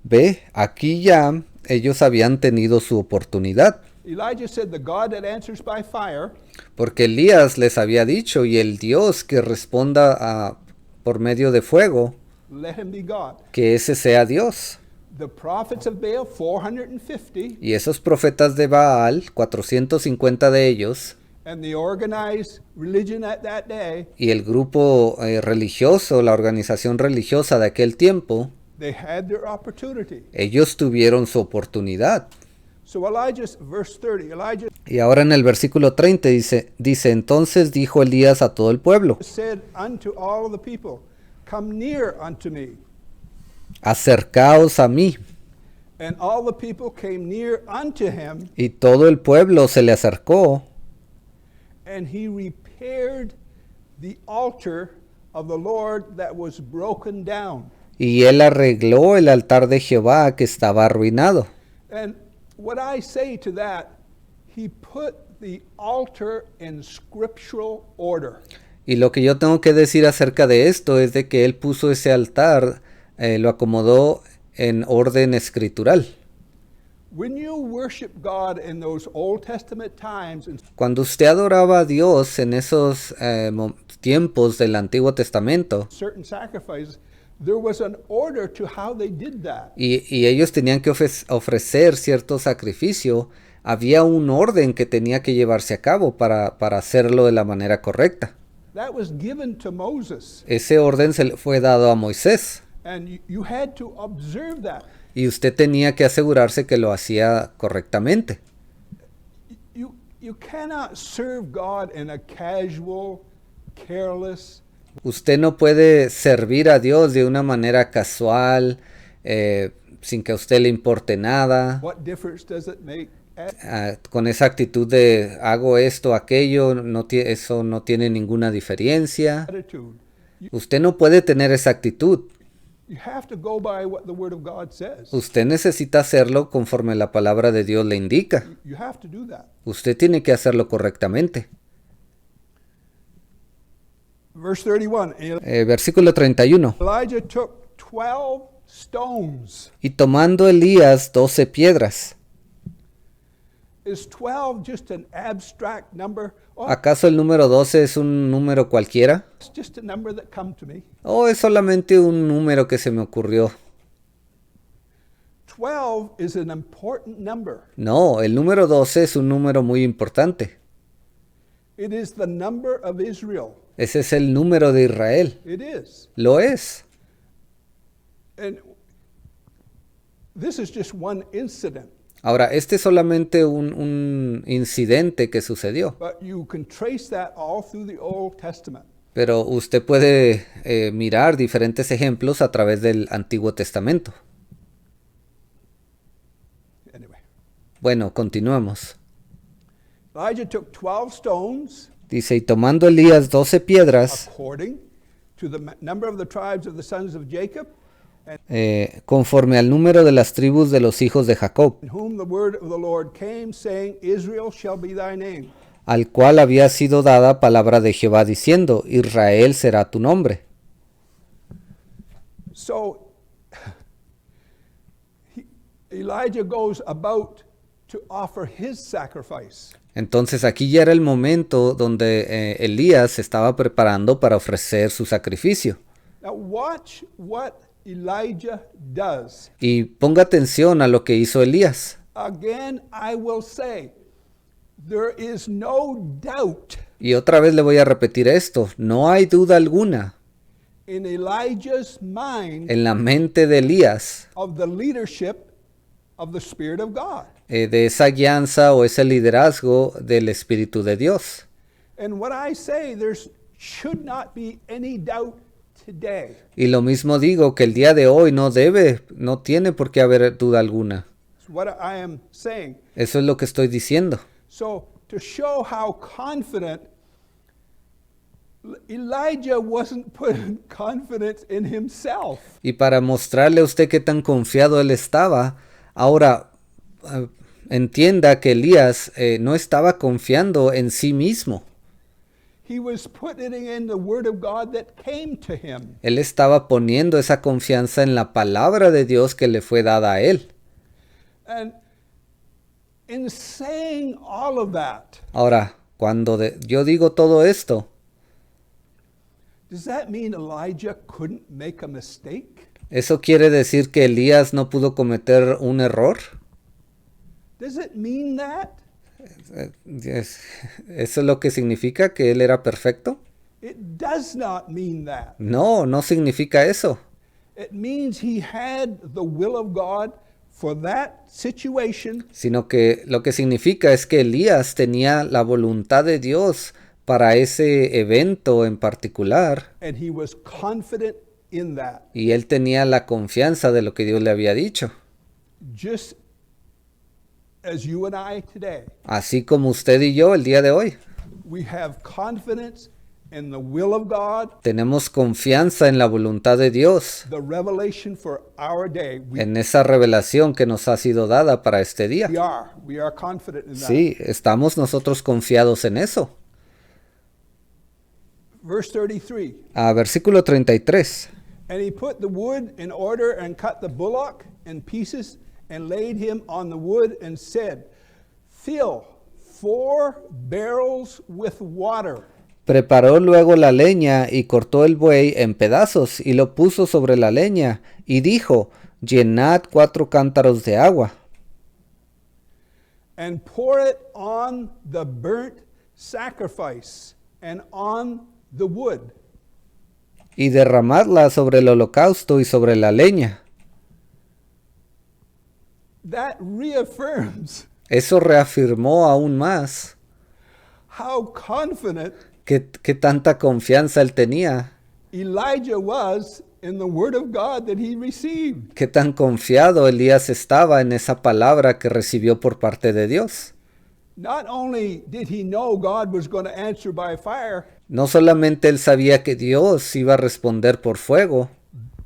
ve, aquí ya ellos habían tenido su oportunidad. Elijah said, the God that answers by fire, Porque Elías les había dicho, y el Dios que responda por medio de fuego, let him be God. que ese sea Dios. The prophets of Baal, 450, Y esos profetas de Baal, 450 de ellos, and the organized religion at that day, y el grupo religioso, la organización religiosa de aquel tiempo, they had their opportunity. ellos tuvieron su oportunidad. So Elijah, verse 30, Elijah Y ahora en el versículo 30 dice, entonces dijo Elías a todo el pueblo, said unto all the people, come near unto me. acercaos a mí. And all the people came near unto him, Y todo el pueblo se le acercó, and he repaired the altar of the Lord that was broken down. y él arregló el altar de Jehová que estaba arruinado. And what I say to that, he put the altar in scriptural order. Y lo que yo tengo que decir acerca de esto es de que él puso ese altar, lo acomodó en orden escritural. When you worship God in those Old Testament times, and Cuando usted adoraba a Dios en esos tiempos del Antiguo Testamento, certain sacrifices, there was an order to how they did that. y ellos tenían que ofrecer cierto sacrificio, había un orden que tenía que llevarse a cabo para hacerlo de la manera correcta. That was given to Moses, Ese orden se le fue dado a Moisés, and you had to observe that. y usted tenía que asegurarse que lo hacía correctamente. You cannot serve God in a casual, careless. Usted no puede servir a Dios de una manera casual, sin que a usted le importe nada, What difference does it make? con esa actitud de hago esto, aquello, eso no tiene ninguna diferencia. Attitude. Usted no puede tener esa actitud. You have to go by what the Word of God says. Usted necesita hacerlo conforme la palabra de Dios le indica. You have to do that. Usted tiene que hacerlo correctamente. Verse 31. Versículo 31. Elijah took 12 stones. Y tomando Elías 12 piedras. Is 12 just an abstract number? Oh, ¿Acaso el número 12 es un número cualquiera? it's just a number that come to me. ¿O es solamente un número que se me ocurrió? 12 is an important number. No, el número 12 es un número muy importante. It is the number of Israel. Ese es el número de Israel. It is. Lo es. And this is just one incident, Ahora, este es solamente un incidente que sucedió. but you can trace that all through the Old Testament. Pero usted puede mirar diferentes ejemplos a través del Antiguo Testamento. Anyway, Bueno, continuamos. Elijah took 12 stones Dice, y tomando Elías 12 piedras, according to the number of the tribes of the sons of Jacob, and conforme al número de las tribus de los hijos de Jacob, in whom the word of the Lord came, saying, Israel shall be thy name. al cual había sido dada palabra de Jehová diciendo, Israel será tu nombre. So Elijah goes about to offer his sacrifice. Entonces aquí ya era el momento donde Elías se estaba preparando para ofrecer su sacrificio. Now watch what Elijah does. Y ponga atención a lo que hizo Elías. Again, I will say, there is no doubt Y otra vez le voy a repetir esto, no hay duda alguna in Elijah's mind en la mente de Elías of the leadership of the Spirit of God. de esa guianza o ese liderazgo del Espíritu de Dios. And what I say, there should not be any doubt today. Y lo mismo digo que el día de hoy no tiene por qué haber duda alguna. That's what I am saying. Eso es lo que estoy diciendo. So, to show how confident, Elijah wasn't putting confidence in himself. Y para mostrarle a usted qué tan confiado él estaba, ahora entienda que Elías no estaba confiando en sí mismo. He was putting it in the word of God that came to him. Él estaba poniendo esa confianza en la palabra de Dios que le fue dada a él. And in saying all of that, Ahora, cuando yo digo todo esto, does that mean Elijah couldn't make a mistake? ¿eso quiere decir que Elías no pudo cometer un error? Does it mean that? ¿Eso es lo que significa que él era perfecto? It does not mean that. No, no significa eso. It means he had the will of God for that situation, Sino que lo que significa es que Elías tenía la voluntad de Dios para ese evento en particular and he was confident in that. y él tenía la confianza de lo que Dios le había dicho. Just as you and I today, Así como usted y yo el día de hoy. we have confidence in the will of God, Tenemos confianza en la voluntad de Dios, the revelation for our day. en esa revelación que nos ha sido dada para este día. We are confident in that. Sí, estamos nosotros confiados en eso. Verse 33. Versículo 33. And he put the wood in order and cut the bullock in pieces and laid him on the wood and said, fill 4 barrels with water. Preparó luego la leña y cortó el buey en pedazos y lo puso sobre la leña y dijo, llenad 4 cántaros de agua And pour it on the burnt sacrifice and on the wood. y derramadla sobre el holocausto y sobre la leña. That reaffirms Eso reafirmó aún más how confident que tanta confianza él tenía, Elijah was in the word of God that he received. qué tan confiado Elías estaba en esa palabra que recibió por parte de Dios. Not only did he know God was going to answer by fire, No solamente él sabía que Dios iba a responder por fuego,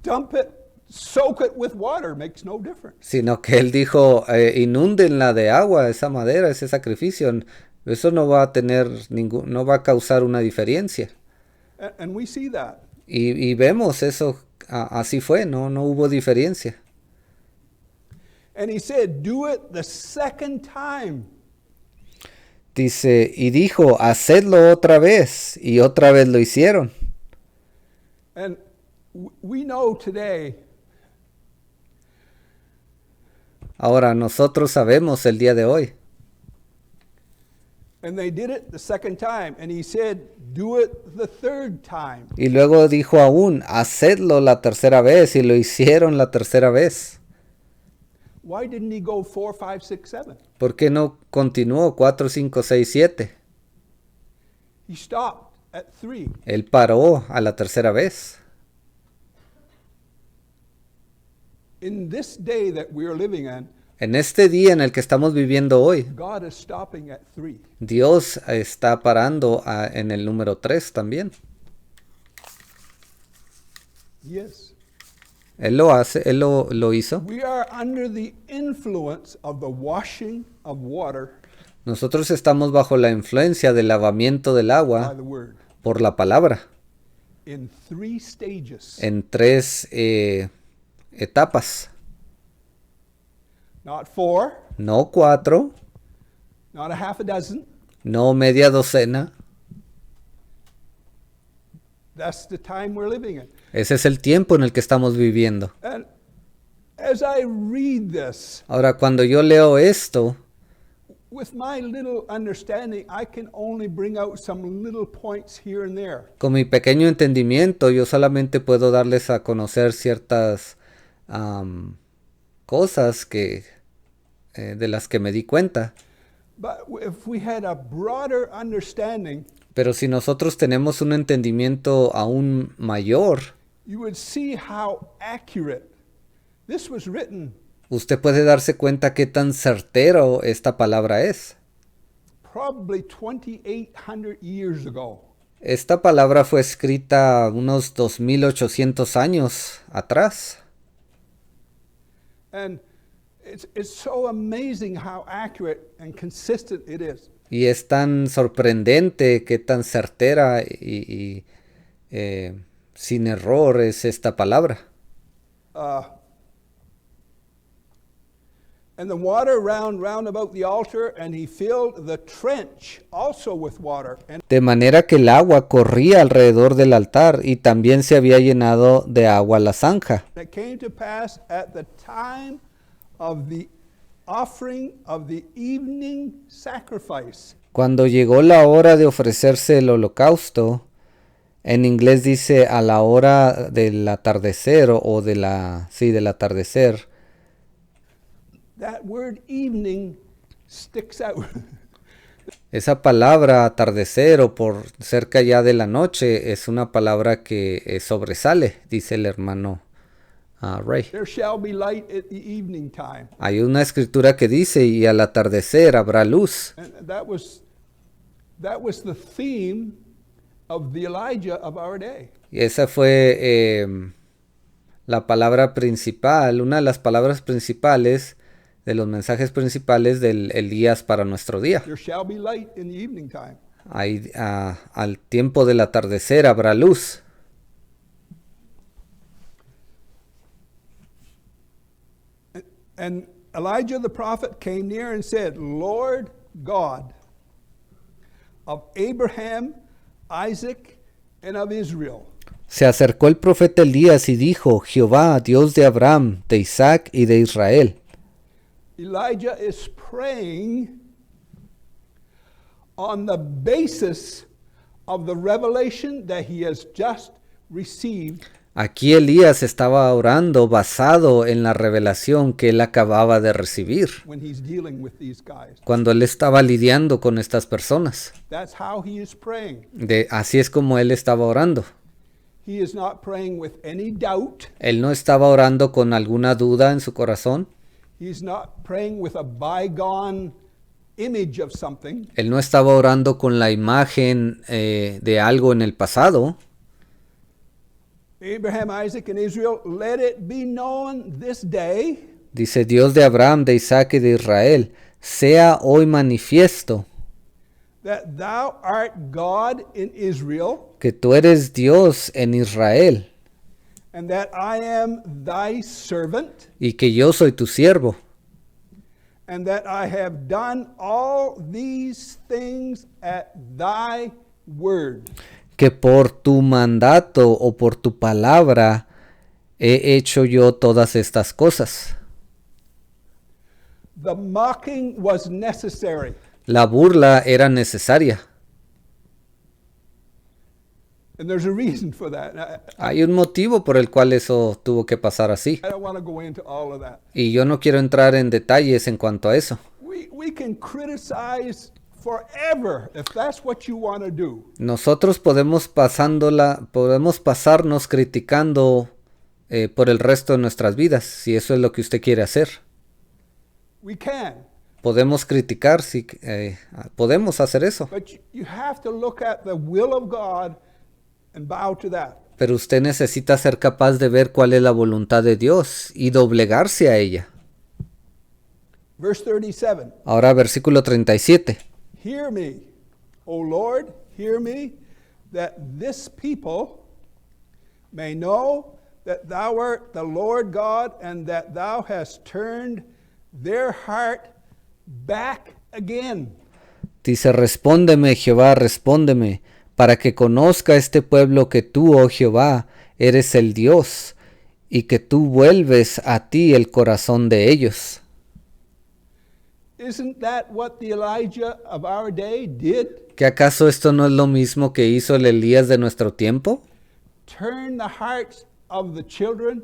dump it, soak it with water, makes no difference. sino que él dijo, inúndenla de agua, esa madera, ese sacrificio. Eso no va a tener no va a causar una diferencia. And we see that. Y vemos eso, así fue, no hubo diferencia. And he said, do it the second time. Dice, y dijo, hacedlo otra vez, y otra vez lo hicieron. And we know today Ahora, nosotros sabemos el día de hoy. and they did it the second time. And he said, do it the third time. Y luego dijo aún, hacedlo la tercera vez, y lo hicieron la tercera vez. Why didn't he go 4, 5, 6, 7? ¿Por qué no continuó 4, 5, 6, 7? He stopped at 3. Él paró a la tercera vez. In this day that we are living in, En este día en el que estamos viviendo hoy, God is stopping at 3. Dios está parando en el número 3 también. Yes. Él lo hace, él lo hizo. We are under the influence of the washing of water Nosotros estamos bajo la influencia del lavamiento del by agua the word por la palabra in 3 stages. en 3 etapas. Not 4, No 4, not a half a dozen. no media docena. That's the time we're living in. Ese es el tiempo en el que estamos viviendo. And as I read this, Ahora, cuando yo leo esto, with my little understanding, I can only bring out some little points here and there. con mi pequeño entendimiento, yo solamente puedo darles a conocer ciertas cosas de las que me di cuenta. But if we had a broader understanding, Pero si nosotros tenemos un entendimiento aún mayor, you would see how accurate this was written usted puede darse cuenta qué tan certero esta palabra es. probably 2,800 years ago. Esta palabra fue escrita unos 2800 años atrás. And it's so amazing how accurate and consistent it is. Y es tan sorprendente qué tan certera sin error es esta palabra. And the water round about the altar, and he filled the trench also with water. And De manera que el agua corría alrededor del altar y también se había llenado de agua la zanja. it came to pass at the time of the offering of the evening sacrifice. Cuando llegó la hora de ofrecerse el holocausto, en inglés dice a la hora del atardecer o del atardecer. That word evening sticks out. Esa palabra atardecer o por cerca ya de la noche es una palabra que sobresale, dice el hermano Ray. There shall be light at the evening time. Hay una escritura que dice y al atardecer habrá luz. And that was the theme of the Elijah of our day. Y esa fue la palabra principal, una de las palabras principales de los mensajes principales del Elías para nuestro día. There shall be light in the evening time. Ahí, al tiempo del atardecer habrá luz. And Elijah the prophet came near and said, Lord God of Abraham, Isaac, and of Israel. Se acercó el profeta Elías y dijo, Jehová, Dios de Abraham, de Isaac y de Israel. Elijah is praying on the basis of the revelation that he has just received. Aquí Elías estaba orando basado en la revelación que él acababa de recibir When he's dealing with these guys. cuando él estaba lidiando con estas personas. That's how he is praying. Así es como él estaba orando. He is not praying with any doubt. Él no estaba orando con alguna duda en su corazón. He's not praying with a bygone image of something. Él no estaba orando con la imagen de algo en el pasado. Abraham, Isaac, and Israel, let it be known this day Dice Dios de Abraham, de Isaac y de Israel, sea hoy manifiesto that thou art God in Israel, que tú eres Dios en Israel and that I am thy servant, y que yo soy tu siervo, and that I have done all these things at thy word. que por tu mandato o por tu palabra he hecho yo todas estas cosas. The mocking was necessary. La burla era necesaria. And there's a reason for that. Hay un motivo por el cual eso tuvo que pasar así. I don't want to go into all of that. Y yo no quiero entrar en detalles en cuanto a eso. We can criticize forever if that's what you want to do. Nosotros podemos pasarnos criticando por el resto de nuestras vidas, si eso es lo que usted quiere hacer. We can. Podemos criticar, podemos hacer eso. But you have to look at the will of God and bow to that. Pero usted necesita ser capaz de ver cuál es la voluntad de Dios y doblegarse a ella. Verse 37. Ahora versículo 37. Hear me, O Lord, hear me, that this people may know that thou art the Lord God, and that thou hast turned their heart back again. Dice, respóndeme, Jehová, respóndeme, para que conozca este pueblo que tú, oh Jehová, eres el Dios, y que tú vuelves a ti el corazón de ellos. Isn't that what the Elijah of our day did? ¿Que acaso esto no es lo mismo que hizo el Elías de nuestro tiempo? Turn the hearts of the children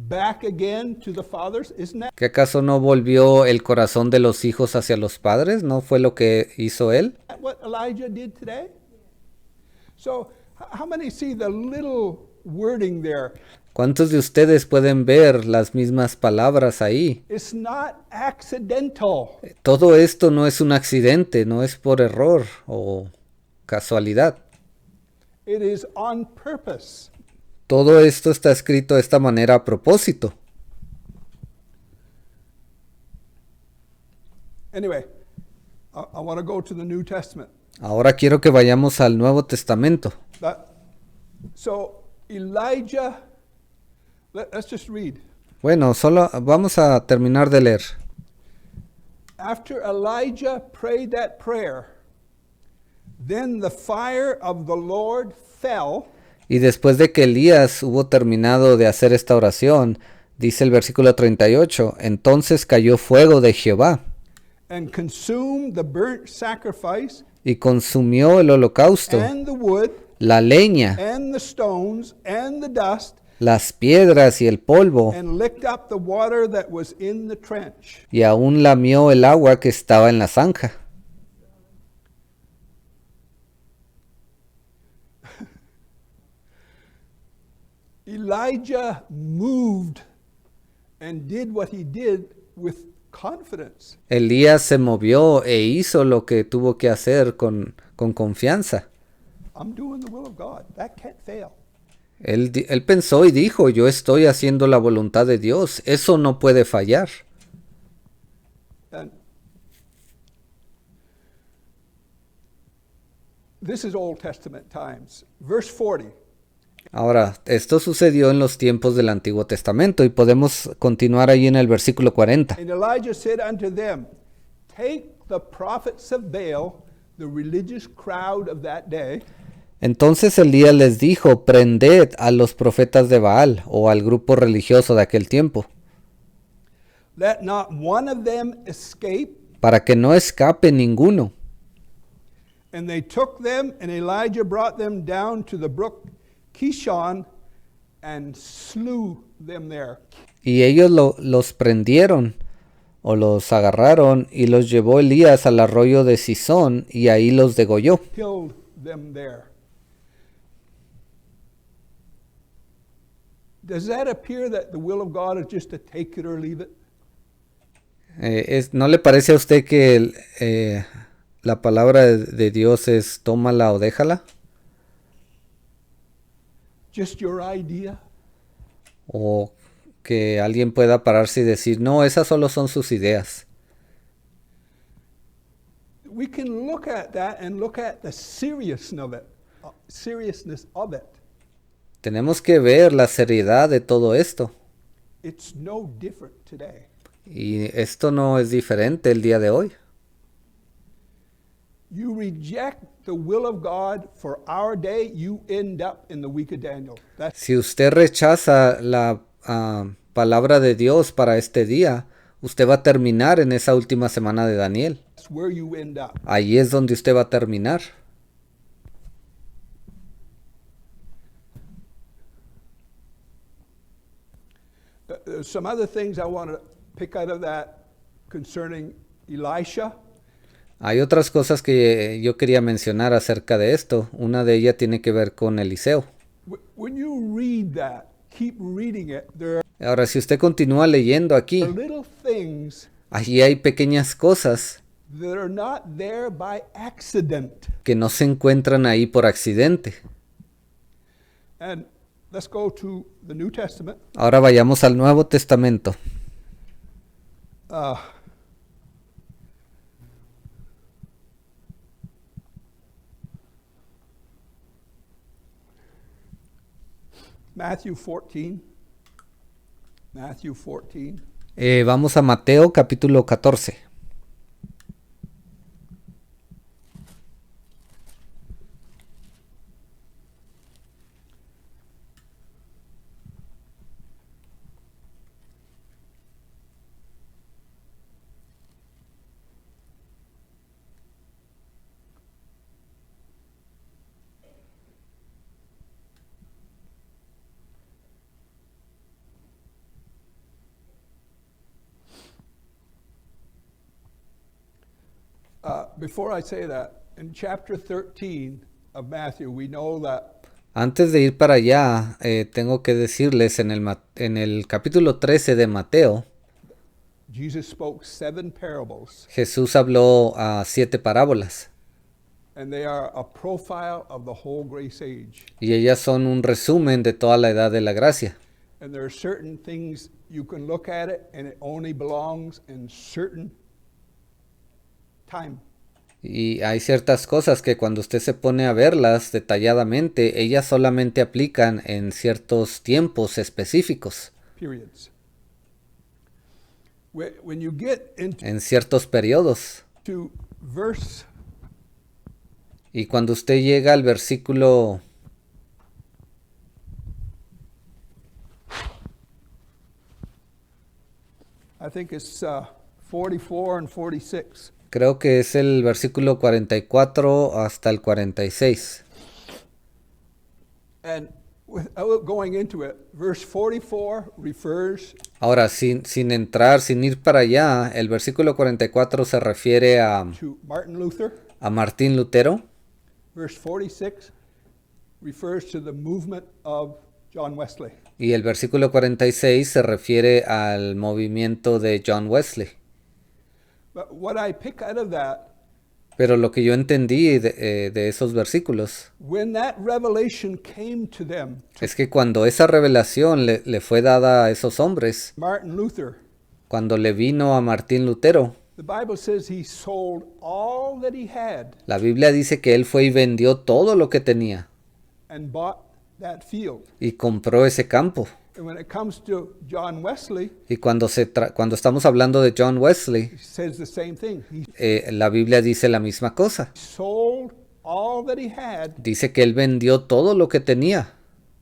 back again to the fathers? Isn't that ¿Que acaso no volvió el corazón de los hijos hacia los padres? ¿No fue lo que hizo él? what Elijah did today? So, how many see the little wording there. ¿Cuántos de ustedes pueden ver las mismas palabras ahí? It's not accidental. Todo esto no es un accidente, no es por error o casualidad. It is on purpose. Todo esto está escrito de esta manera a propósito. Anyway, I want to go to the New Testament. Ahora quiero que vayamos al Nuevo Testamento. So Elijah, let's just read. Bueno, solo vamos a terminar de leer. After Elijah prayed that prayer, then the fire of the Lord fell. Y después de que Elías hubo terminado de hacer esta oración, dice el versículo 38, entonces cayó fuego de Jehová And consumed the burnt sacrifice y consumió el holocausto, and the wood la leña, and the stones and the dust, las piedras y el polvo, and licked up the water that was in the trench. y aún lamió el agua que estaba en la zanja. Elijah moved and did what he did with confidence. Elías se movió e hizo lo que tuvo que hacer con confianza. I'm doing the will of God. That can't fail. Él pensó y dijo, yo estoy haciendo la voluntad de Dios, eso no puede fallar. And this is Old Testament times. Verse 40. Ahora, esto sucedió en los tiempos del Antiguo Testamento y podemos continuar ahí en el versículo 40. And Elijah said unto them, take the prophets of Baal, the religious crowd of that day, Entonces Elías les dijo, prended a los profetas de Baal o al grupo religioso de aquel tiempo, let not one of them escape. para que no escape ninguno. And they took them, and Elijah brought them down to the brook Kishon and slew them there. Y ellos los prendieron o los agarraron y los llevó Elías al arroyo de Sison y ahí los degolló. Killed them there. Does that appear that the will of God is just to take it or leave it? ¿No le parece a usted que la palabra de Dios es tómala o déjala? Just your idea? O que alguien pueda pararse y decir, no, esas solo son sus ideas. We can look at that and look at the seriousness of it. Tenemos que ver la seriedad de todo esto. It's no different today. Y esto no es diferente el día de hoy. You reject the will of God for our day, you end up in the week of Daniel. Si usted rechaza la palabra de Dios para este día, usted va a terminar en esa última semana de Daniel. That's where you end up. Ahí es donde usted va a terminar. There's some other things I want to pick out of that concerning Elisha. Hay otras cosas que yo quería mencionar acerca de esto. Una de ellas tiene que ver con Eliseo. When you read that, keep reading it. There Ahora, si usted continúa leyendo aquí, are little things allí hay pequeñas cosas that are not there by accident. que no se encuentran ahí por accidente. And let's go to the New Testament. Ahora vayamos al Nuevo Testamento. Matthew 14. Matthew 14. Vamos a Mateo capítulo 14. Before I say that, in chapter 13 of Matthew, we know that Antes de ir para allá, tengo que decirles en el capítulo 13 de Mateo, Jesus spoke 7 parables, Jesús habló a 7 parábolas and they are a profile of the whole grace age. y ellas son un resumen de toda la edad de la gracia. And there are certain things you can look at it and it only belongs in certain time. Y hay ciertas cosas que cuando usted se pone a verlas detalladamente, ellas solamente aplican en ciertos tiempos específicos, Periods. When you get into en ciertos periodos. verse, Y cuando usted llega al versículo I think it's 44 and 46. creo que es el versículo 44 hasta el 46. And without going into it, verse 44 refers Ahora, sin entrar, sin ir para allá, el versículo 44 se refiere to Martin Luther. a Martín Lutero. Verse 46 refers to the movement of John Wesley. Y el versículo 46 se refiere al movimiento de John Wesley. But what I pick out of that, Pero lo que yo entendí de esos versículos when that revelation came to them, es que cuando esa revelación le fue dada a esos hombres, Martin Luther, cuando le vino a Martín Lutero, the Bible says he sold all that he had la Biblia dice que él fue y vendió todo lo que tenía and bought that field. y compró ese campo. And when it comes to John Wesley, Y cuando estamos hablando de John Wesley, he says the same thing. He la Biblia dice la misma cosa. sold all that he had Dice que él vendió todo lo que tenía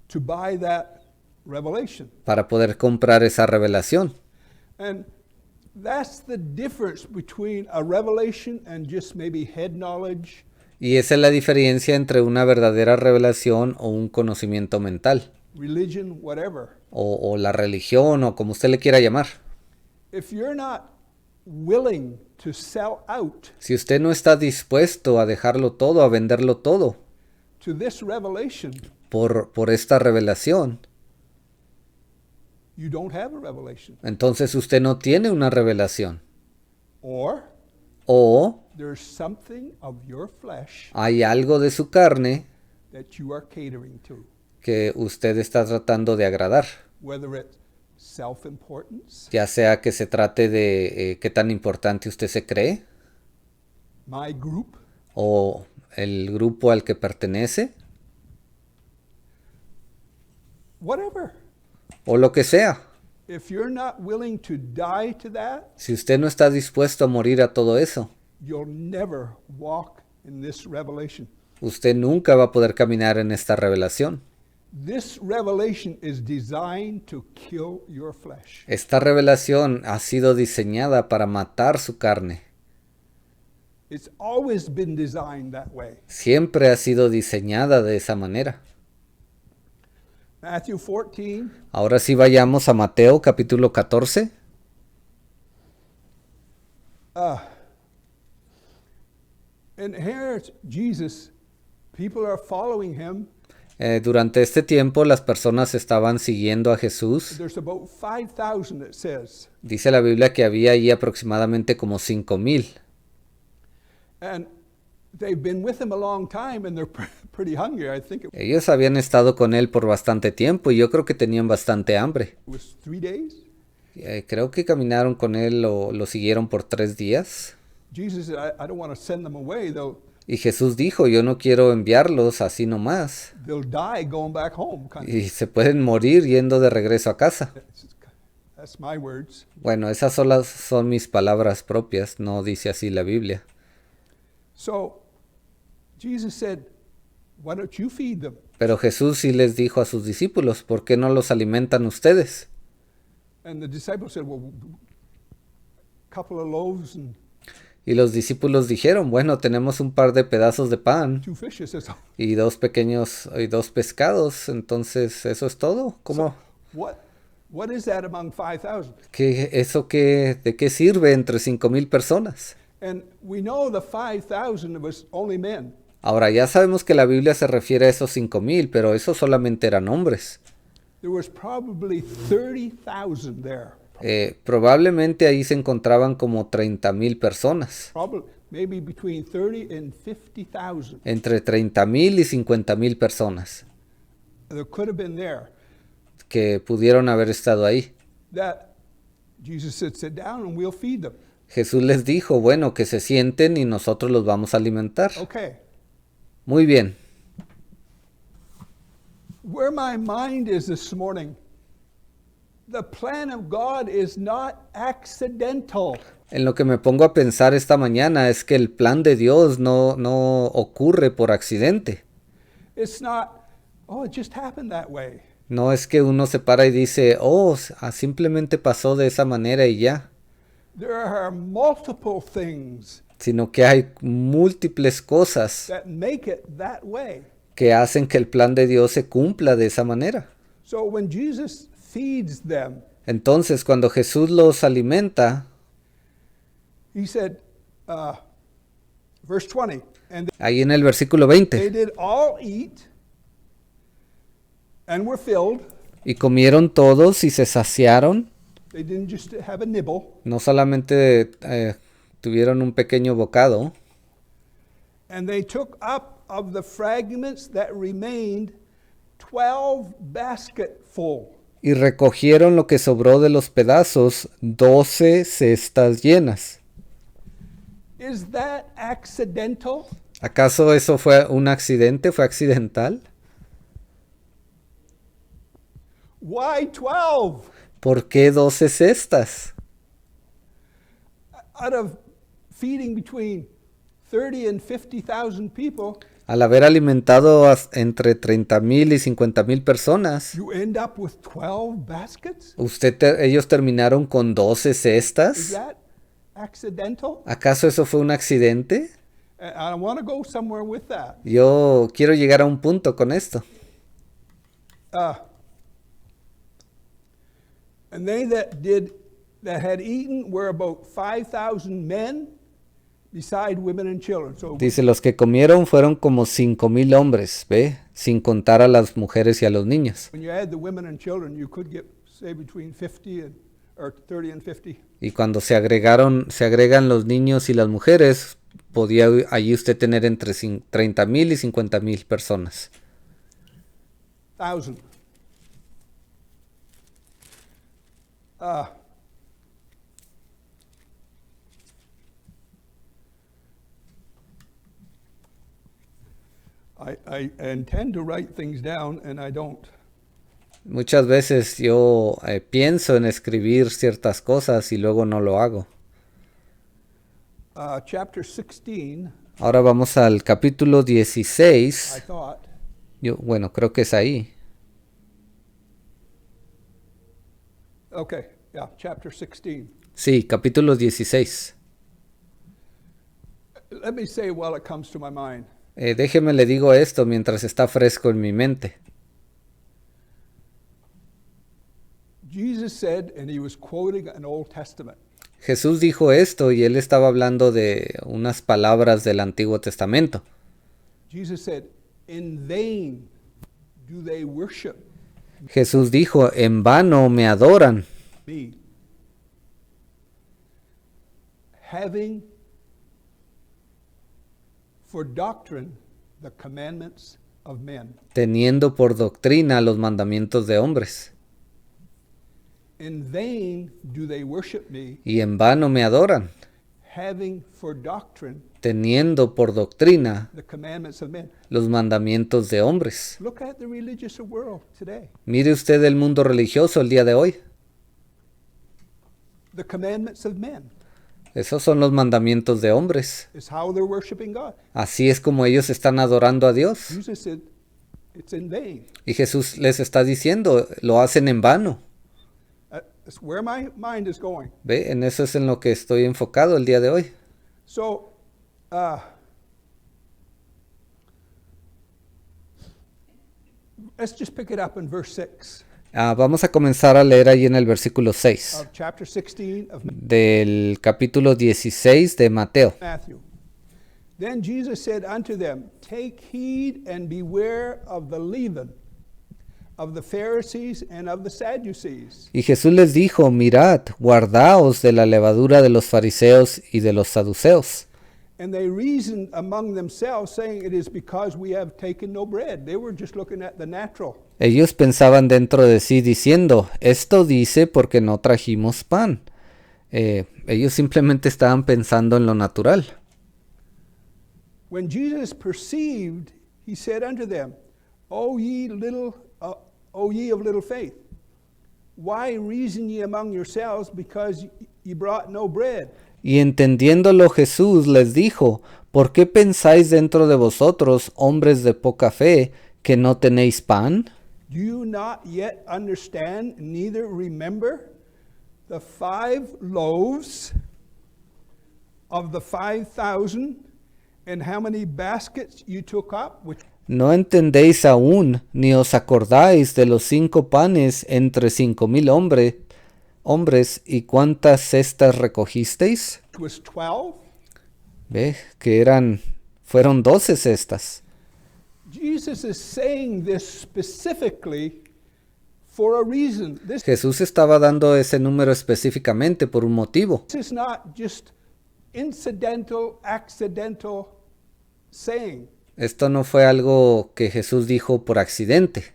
to buy that revelation. para poder comprar esa revelación. And that's the difference between a revelation and just maybe head knowledge. Y esa es la diferencia entre una verdadera revelación o un conocimiento mental, Religion, whatever. o la religión, o como usted le quiera llamar. If you're not willing to sell out Si usted no está dispuesto a dejarlo todo, a venderlo todo to this revelation, por esta revelación, you don't have a revelation. entonces usted no tiene una revelación. Or O there's something of your flesh hay algo de su carne that you are catering to, que usted está tratando de agradar. whether it's self-importance, Ya sea que se trate de qué tan importante usted se cree, my group, o el grupo al que pertenece, whatever. o lo que sea. If you're not willing to die to that, Si usted no está dispuesto a morir a todo eso, you'll never walk in this revelation. usted nunca va a poder caminar en esta revelación. This revelation is designed to kill your flesh. Esta revelación ha sido diseñada para matar su carne. It's always been designed that way. Siempre ha sido diseñada de esa manera. Matthew 14, Ahora sí vayamos a Mateo capítulo 14. and here's Jesus. People are following him. Durante este tiempo las personas estaban siguiendo a Jesús. There's about 5,000, it says. Dice la Biblia que había allí aproximadamente como 5,000. And they've been with him a long time and they're pretty hungry. I think it Ellos habían estado con él por bastante tiempo y yo creo que tenían bastante hambre. was 3 days. Creo que caminaron con él o lo siguieron por 3 días. Jesus said, I don't want to send them away. Y Jesús dijo, yo no quiero enviarlos así nomás. They'll die going back home. Y se pueden morir yendo de regreso a casa. That's my words. Bueno, esas son mis palabras propias, no dice así la Biblia. So Jesus said, why don't you feed them? Pero Jesús sí les dijo a sus discípulos, ¿por qué no los alimentan ustedes? And the disciples said, well, a couple of loaves and Y los discípulos dijeron, bueno, tenemos un par de pedazos de pan 2 fishes. That's all. y 2 pescados, entonces eso es todo. ¿Cómo? What is that among 5,000? ¿De qué sirve entre 5,000 personas? And we know the 5,000 was only men. Ahora ya sabemos que la Biblia se refiere a esos 5,000, pero esos solamente eran hombres. There was probably 30,000 there. Probablemente ahí se encontraban como 30,000 personas. Probably, maybe between 30 and 50,000 Entre 30,000 y 50,000 personas that could have been there. que pudieron haber estado ahí. That Jesus said, sit down and we'll feed them. Jesús les dijo, bueno, que se sienten y nosotros los vamos a alimentar. Okay. Muy bien. Where my mind is this morning, the plan of God is not accidental. En lo que me pongo a pensar esta mañana es que el plan de Dios no ocurre por accidente. It's not, oh, it just happened that way. No es que uno se para y dice, oh, simplemente pasó de esa manera y ya. There are multiple things Sino que hay múltiples cosas that make it that way. que hacen que el plan de Dios se cumpla de esa manera. So when Jesus feeds them, Entonces, cuando Jesús los alimenta, he said, verse 20, and ahí en el versículo they 20, did all eat and were filled. y comieron todos y se saciaron. They didn't just have a nibble. No solamente tuvieron un pequeño bocado, And they took up of the fragments that remained 12 basketful. y recogieron lo que sobró de los pedazos, 12 cestas llenas. Is that accidental? ¿Acaso eso fue un accidente? ¿Fue accidental? Why 12? ¿Por qué 12 cestas? Out of feeding between 30 and 50,000 people, Al haber alimentado entre 30,000 y 50,000 personas, you end up with 12 baskets? ellos terminaron con 12 Is cestas. that accidental? ¿Acaso eso fue un accidente? I want to go somewhere with that. Yo quiero llegar a un punto con esto. And they that had eaten were about 5,000 men, beside women and children. So Dice, los que comieron fueron como 5,000 hombres, ¿ve? Sin contar a las mujeres y a los niños. when you add the women and children, you could get, say, between 30 and 50. Y cuando se agregan los niños y las mujeres, podía allí usted tener entre 30,000 y 50,000 personas. 1,000. I intend to write things down and I don't. Muchas veces yo pienso en escribir ciertas cosas y luego no lo hago. Chapter 16, Ahora vamos al capítulo I 16. thought, Bueno, creo que es ahí. okay, yeah, chapter 16. Sí, capítulo 16. Let me say while it comes to my mind. Déjeme le digo esto mientras está fresco en mi mente. Jesus said, and he was quoting an Old Testament, Jesús dijo esto y él estaba hablando de unas palabras del Antiguo Testamento. Jesus said, in vain do they worship Jesús dijo, en vano me adoran, me, having for doctrine the commandments of men. teniendo por doctrina los mandamientos de hombres. In vain do they worship me, Y en vano me adoran, having for doctrine teniendo por doctrina the commandments of men. los mandamientos de hombres. Look at the religious world today. Mire usted el mundo religioso el día de hoy. The commandments of men Esos son los mandamientos de hombres. is how they're worshiping God. Así es como ellos están adorando a Dios. Jesus said, it's in vain. Y Jesús les está diciendo, lo hacen en vano. That's where my mind is going. ¿Ve? En eso es en lo que estoy enfocado el día de hoy. So, let's just pick it up in verse 6 Vamos a comenzar a leer ahí en el versículo 6 of chapter 16 of del capítulo 16 de Mateo. Matthew. Then Jesus said unto them, Take heed and beware of the leaven of the Pharisees and of the Sadducees. Y Jesús les dijo, mirad, guardaos de la levadura de los fariseos y de los saduceos. And they reasoned among themselves, saying, It is because we have taken no bread. They were just looking at the natural. Ellos pensaban dentro de sí diciendo, esto dice porque no trajimos pan. Ellos simplemente estaban pensando en lo natural. When Jesus perceived, he said unto them, O ye of little faith, why reason ye among yourselves because ye brought no bread? Y entendiéndolo Jesús les dijo, ¿por qué pensáis dentro de vosotros, hombres de poca fe, que no tenéis pan? Do you not yet understand, neither remember the 5 loaves of the 5,000, and how many baskets you took up? ¿No entendéis aún, ni os acordáis de los 5 panes entre 5,000 hombres, y cuántas cestas recogisteis? It was 12. Ve, que fueron 12 cestas. Jesus is saying this specifically for a reason. Jesús estaba dando ese número específicamente por un motivo. This is not just incidental, accidental saying. Esto no fue algo que Jesús dijo por accidente.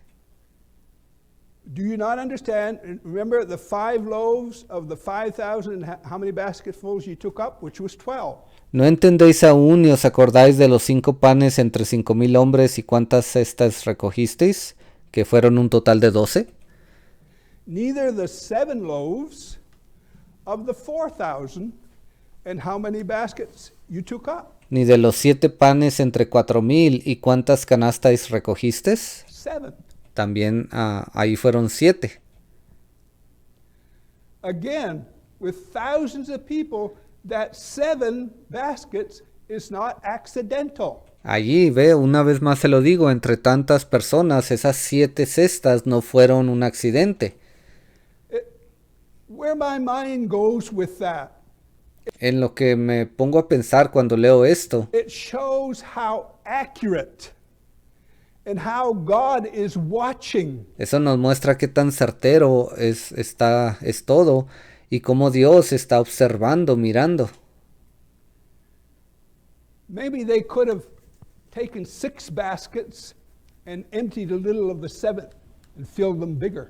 Do you not understand? Remember the 5 loaves of the 5,000 and how many basketfuls you took up, which was 12. ¿No entendéis aún ni os acordáis de los 5 panes entre 5,000 hombres y cuántas cestas recogisteis, que fueron un total de 12? Neither the 7 loaves of the 4,000 and how many baskets you took up. Ni de los 7 panes entre 4,000 y cuántas canastas recogisteis. 7. También ahí fueron 7. Again, with thousands of people, that 7 baskets is not accidental. Allí, ve, una vez más se lo digo, entre tantas personas, esas 7 cestas no fueron un accidente. Where my mind goes with that, En lo que me pongo a pensar cuando leo esto, it shows how accurate and how God is watching. eso nos muestra qué tan certero es todo y cómo Dios está observando, mirando. Maybe they could have taken 6 baskets and emptied a little of the 7th and filled them bigger.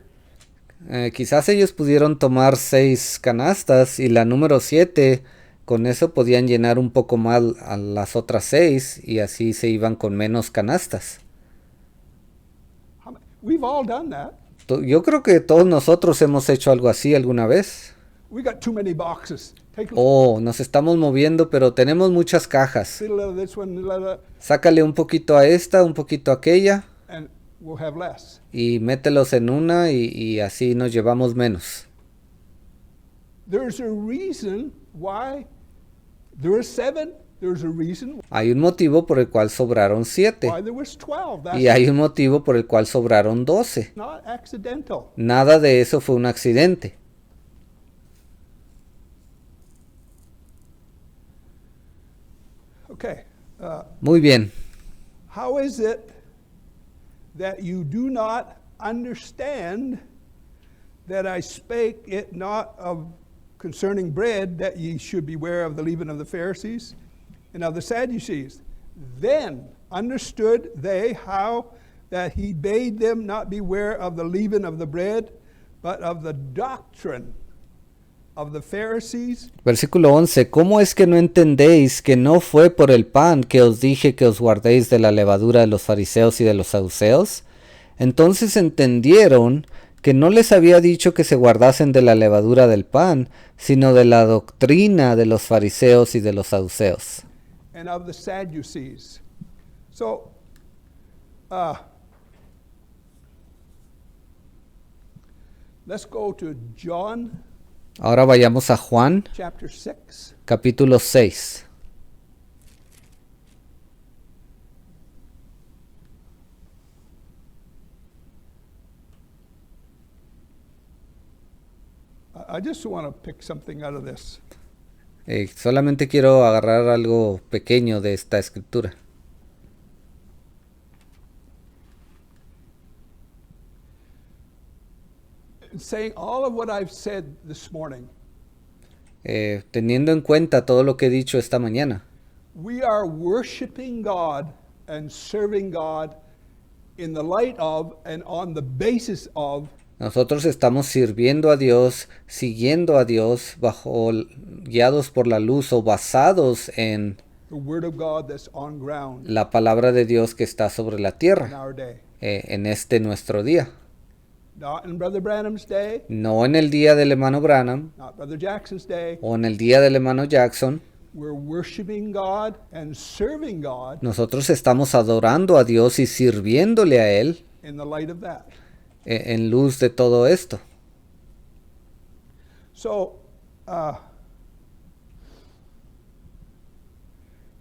Quizás ellos pudieron tomar 6 canastas y la número 7, con eso podían llenar un poco más a las otras 6 y así se iban con menos canastas. We've all done that. Yo creo que todos nosotros hemos hecho algo así alguna vez. We got too many boxes. Take Nos estamos moviendo, pero tenemos muchas cajas. a little of this one, a little of that, Sácale un poquito a esta, un poquito a aquella and we'll have less. y mételos en una y así nos llevamos menos. There's a reason why there were 7. There's a reason Hay un motivo por el cual sobraron 7 why there was 12. That's y hay un motivo por el cual sobraron 12. not accidental. Nada de eso fue un accidente. Okay. Muy bien. How is it that you do not understand that I spake it not of concerning bread, that ye should beware of the leaven of the Pharisees and of the Sadducees? Then understood they how that he bade them not beware of the leaven of the bread, but of the doctrine of the Pharisees. Versículo 11. ¿Cómo es que no entendéis que no fue por el pan que os dije que os guardéis de la levadura de los fariseos y de los saduceos? Entonces entendieron que no les había dicho que se guardasen de la levadura del pan, sino de la doctrina de los fariseos y de los saduceos. And of the Sadducees. So, let's go to John Ahora vayamos a Juan, chapter 6. capítulo 6. I just want to pick something out of this. Solamente quiero agarrar algo pequeño de esta escritura. Saying all of what I've said this morning, Teniendo en cuenta todo lo que he dicho esta mañana, we are worshiping God and serving God in the light of and on the basis of nosotros estamos sirviendo a Dios, siguiendo a Dios, guiados por la luz o basados en the Word of God that's on ground la palabra de Dios que está sobre la in tierra, our day. en este nuestro día. Not in Brother Branham's day, No en el día del hermano Branham not Brother Jackson's day. o en el día del hermano Jackson. We're worshiping God and serving God Nosotros estamos adorando a Dios y sirviéndole a Él in the light of that. En luz de todo esto. So,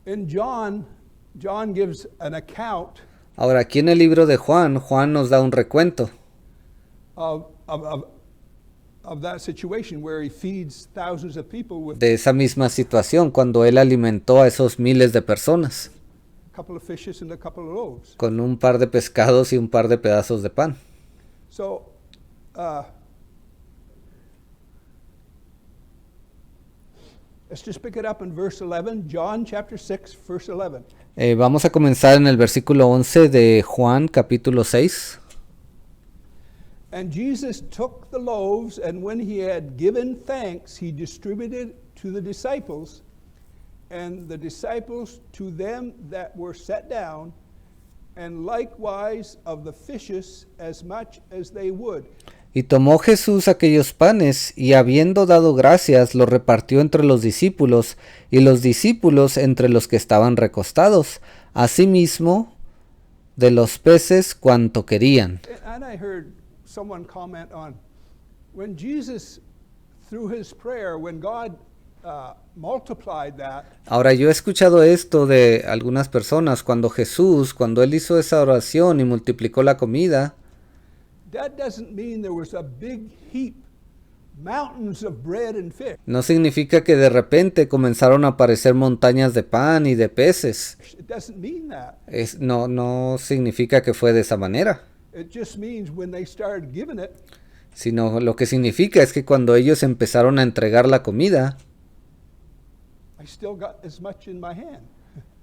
in John gives an account Ahora, aquí en el libro de Juan, Juan nos da un recuento of that situation where he feeds thousands of people with de esa misma situación cuando Él alimentó a esos miles de personas a couple of fishes and a couple of loaves. con un par de pescados y un par de pedazos de pan. So, let's just pick it up in verse 11, John chapter 6, verse 11. Vamos a comenzar en el versículo 11 de Juan capítulo 6. And Jesus took the loaves, and when he had given thanks, he distributed to the disciples, and the disciples to them that were set down, and likewise of the fishes as much as they would. Y tomó Jesús aquellos panes, y habiendo dado gracias, los repartió entre los discípulos, y los discípulos entre los que estaban recostados, asimismo de los peces cuanto querían. And I heard someone comment on when Jesus, through his prayer, when God multiplied that. Ahora yo he escuchado esto de algunas personas cuando Él hizo esa oración y multiplicó la comida. That doesn't mean there was a big heap, mountains of bread and fish. No significa que de repente comenzaron a aparecer montañas de pan y de peces. It doesn't mean that. No significa que fue de esa manera. It just means when they started giving it, Sino lo que significa es que cuando ellos empezaron a entregar la comida, I still got as much in my hand.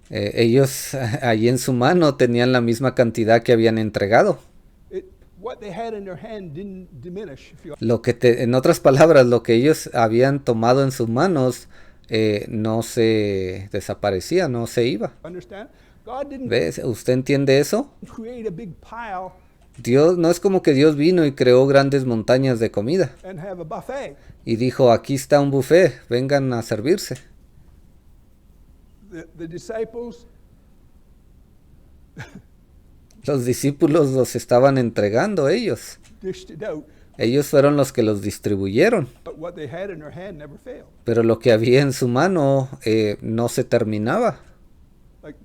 ellos allí en su mano tenían la misma cantidad que habían entregado. What they had in their hand didn't diminish. En otras palabras, lo que ellos habían tomado en sus manos no se desaparecía, no se iba. Understand? God didn't ¿Ves? ¿Usted entiende eso? create a big pile Dios, no es como que Dios vino y creó grandes montañas de comida and have a buffet. y dijo, aquí está un buffet, vengan a servirse. The disciples, Los discípulos los estaban entregando ellos. dished it out, Ellos fueron los que los distribuyeron. but what they had in their hand never failed. Pero lo que había en su mano no se terminaba. Like,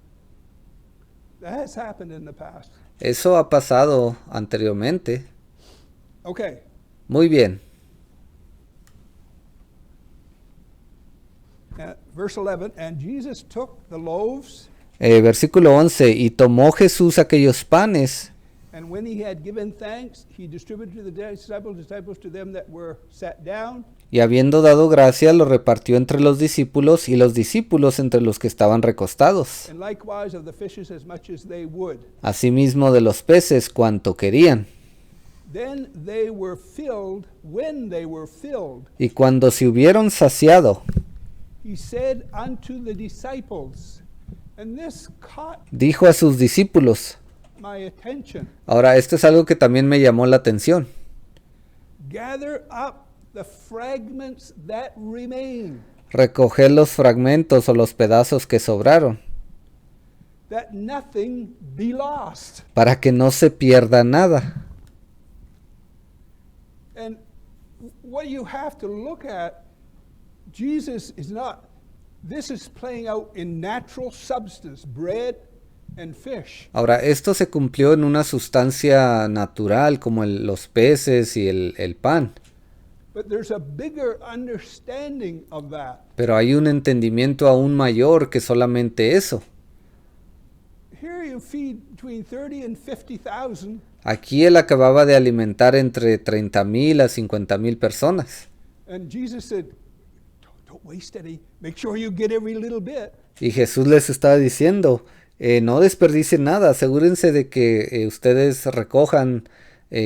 that has happened in the past. Eso ha pasado anteriormente. Okay. Muy bien. Verse 11, and Jesus took the loaves, Versículo 11. Y tomó Jesús aquellos panes, and when he had given thanks, he distributed to the disciples to them that were sat down, y habiendo dado gracia, lo repartió entre los discípulos, y los discípulos entre los que estaban recostados. and likewise of the fishes as much as they would. Asimismo de los peces cuanto querían. Then they were filled, when they were filled, Y cuando se hubieron saciado, he said unto the disciples, and this caught dijo a sus discípulos. my attention, Ahora, esto es algo que también me llamó la atención. gather up the fragments that remain, Recoger los fragmentos o los pedazos que sobraron, that nothing be lost. para que no se pierda nada. And what you have to look at, Jesus is not, this is playing out in natural substance, bread and fish. Ahora, esto se cumplió en una sustancia natural como los peces y el pan. But there's a bigger understanding of that. Pero hay un entendimiento aún mayor que solamente eso. Here you feed between 30 and 50,000, Aquí él acababa de alimentar entre 30,000 a 50,000 personas. and Jesus said, don't waste any. Make sure you get every little bit. Y Jesús les estaba diciendo, no desperdicien nada, asegúrense de que ustedes recojan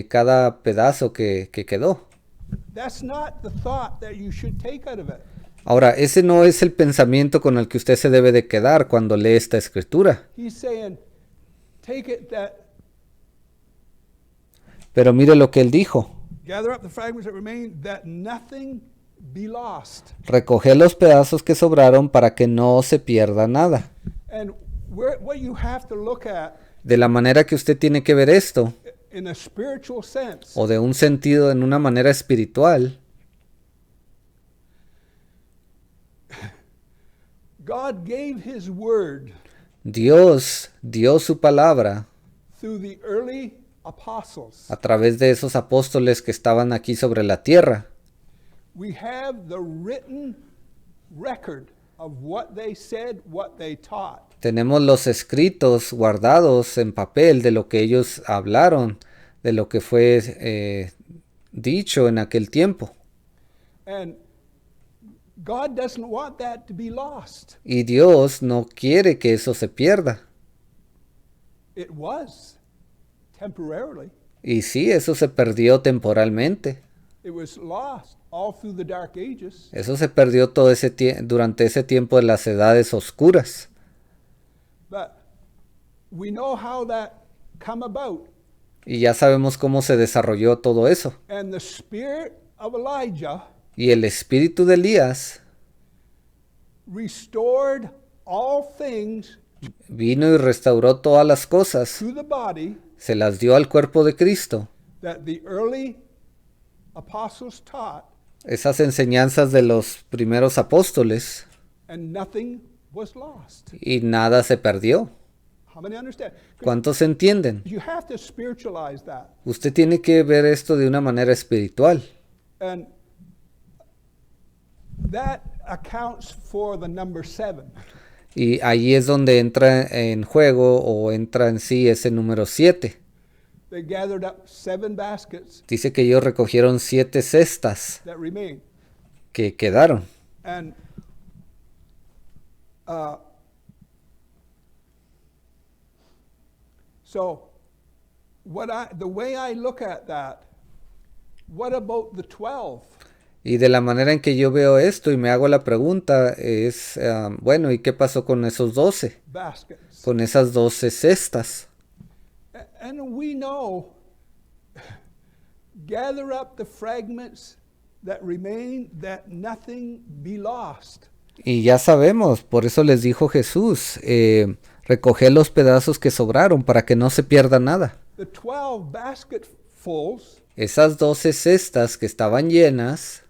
cada pedazo que quedó. That's not the thought that you should take out of it. Ahora, ese no es el pensamiento con el que usted se debe de quedar cuando lee esta escritura. He's saying, take it that, Pero mire lo que él dijo. gather up the fragments that remain, that nothing be lost. Recoge los pedazos que sobraron para que no se pierda nada. And what you have to look at De la manera que usted tiene que ver esto, in a spiritual sense, o de un sentido en una manera espiritual, God gave his word Dios dio su palabra through the early apostles. a través de esos apóstoles que estaban aquí sobre la tierra. We have the written record of what they said, what they taught. Tenemos los escritos guardados en papel de lo que ellos hablaron, de lo que fue dicho en aquel tiempo. And God doesn't want that to be lost. Y Dios no quiere que eso se pierda. It was temporarily. Y sí, eso se perdió temporalmente. It was lost all through the dark ages. Eso se perdió todo ese durante ese tiempo de las edades oscuras. But we know how that come about. Y ya sabemos cómo se desarrolló todo eso. And the spirit of Elijah Y el espíritu de Elías restored all things vino y restauró todas las cosas, to the body se las dio al cuerpo de Cristo. that the early apostles taught, Esas enseñanzas de los primeros apóstoles, and nothing was lost. y nada se perdió. How many understand? ¿Cuántos entienden? You have to spiritualize that. Usted tiene que ver esto de una manera espiritual. And that accounts for the number 7. Y ahí es donde entra en juego o entra en sí ese número 7. They gathered up 7 baskets Dice que ellos recogieron 7 cestas that remained. que quedaron. And so the way I look at that, what about the 12? Y de la manera en que yo veo esto y me hago la pregunta es, bueno, ¿y qué pasó con esos 12? Baskets. Con esas 12 cestas. And we know, gather up the fragments that remain, that nothing be lost. Y ya sabemos, por eso les dijo Jesús, recoge los pedazos que sobraron para que no se pierda nada. The 12 basketfuls Esas 12 cestas que estaban llenas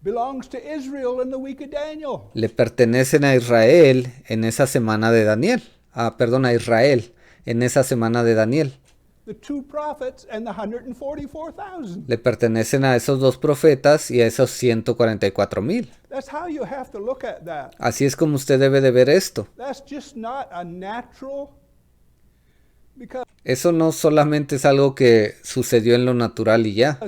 belongs to Israel in the week of Daniel. le pertenecen a Israel en esa semana de Daniel. A Israel en esa semana de Daniel. The 2 prophets and the 144,000. Le pertenecen a esos 2 profetas y a esos 144,000. That's how you have to look at that. Así es como usted debe de ver esto. That's just not a natural, because Eso no solamente es algo que sucedió en lo natural y ya.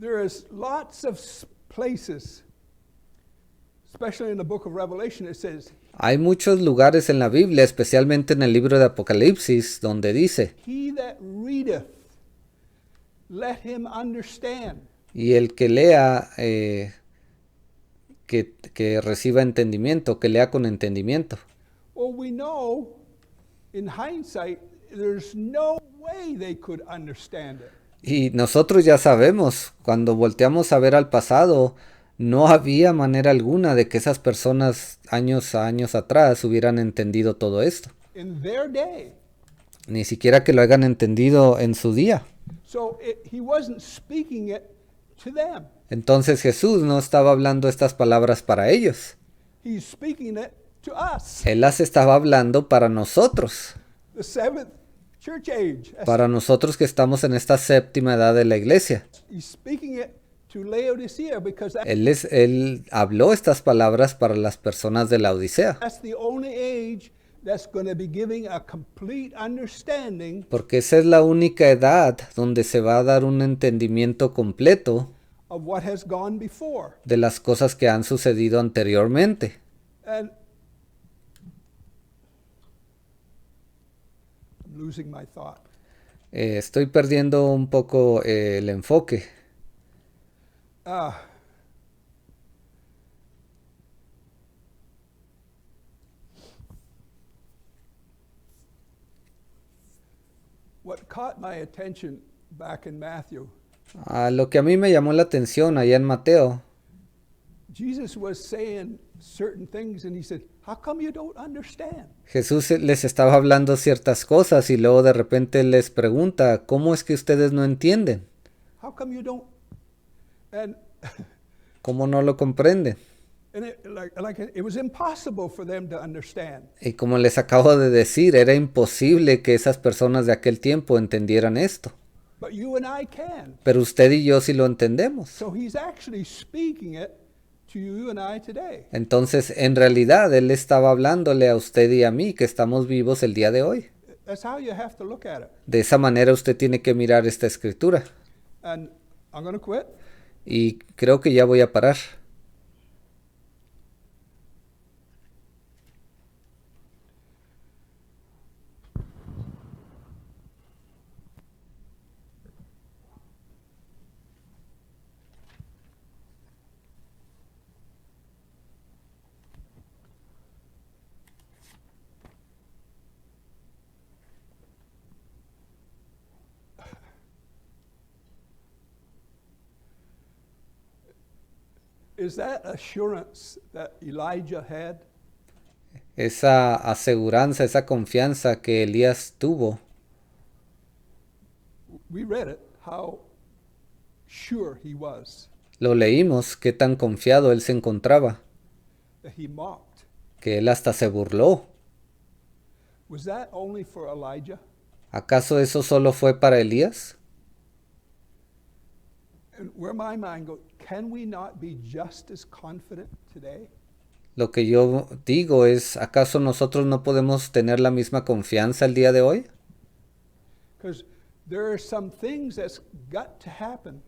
there is lots of places, especially in the book of Revelation, it says, Hay muchos lugares en la Biblia, especialmente en el libro de Apocalipsis, donde dice, he that readeth, let him understand. y el que lea, que reciba entendimiento, que lea con entendimiento. Well, we know, in hindsight, there's no way they could understand it. Y nosotros ya sabemos, cuando volteamos a ver al pasado, no había manera alguna de que esas personas años atrás hubieran entendido todo esto. In their day. Ni siquiera que lo hayan entendido en su día. So he wasn't speaking it to them. Entonces Jesús no estaba hablando estas palabras para ellos. He's speaking it to us. Él las estaba hablando para nosotros. The 7th church age. para nosotros que estamos en esta séptima edad de la iglesia. He's speaking it to Laodicea because Él habló estas palabras para las personas de la Odisea, that's the only age that's going to be giving a complete understanding porque esa es la única edad donde se va a dar un entendimiento completo of what has gone before. de las cosas que han sucedido anteriormente. And I'm losing my thought. Estoy perdiendo un poco el enfoque. What caught my attention back in Matthew, Lo que a mí me llamó la atención allá en Mateo, Jesus was saying certain things and he said, how come you don't understand? Jesús les estaba hablando ciertas cosas y luego de repente les pregunta, ¿cómo es que ustedes no entienden? How come you don't? And ¿Cómo no lo comprenden? it was impossible for them to understand. Y como les acabo de decir, era imposible que esas personas de aquel tiempo entendieran esto. But you and I can. Pero usted y yo sí lo entendemos. So he's actually speaking it to you and I today. Entonces, en realidad, Él estaba hablándole a usted y a mí que estamos vivos el día de hoy. That's how you have to look at it. De esa manera usted tiene que mirar esta escritura. And I'm going to quit. Y creo que ya voy a parar. Is that assurance that Elijah had? Esa aseguranza, esa confianza que Elías tuvo, We read it, how sure he was lo leímos, qué tan confiado él se encontraba, that he mocked. que él hasta se burló. Was that only for Elijah? ¿Acaso eso solo fue para Elías? And where my mind goes, can we not be just as confident today? Lo que yo digo es, ¿acaso nosotros no podemos tener la misma confianza el día de hoy? Because there are some things that's got to happen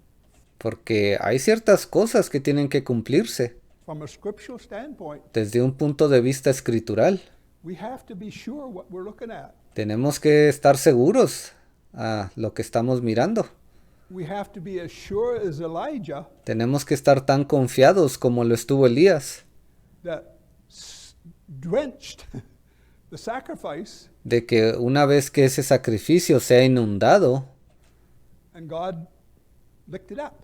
Porque hay ciertas cosas que tienen que cumplirse from a scriptural standpoint. desde un punto de vista escritural. We have to be sure what we're looking at. Tenemos que estar seguros a lo que estamos mirando. We have to be as sure as Elijah Tenemos que estar tan confiados como lo estuvo Elías, that drenched the sacrifice de que una vez que ese sacrificio sea inundado, and God licked it up.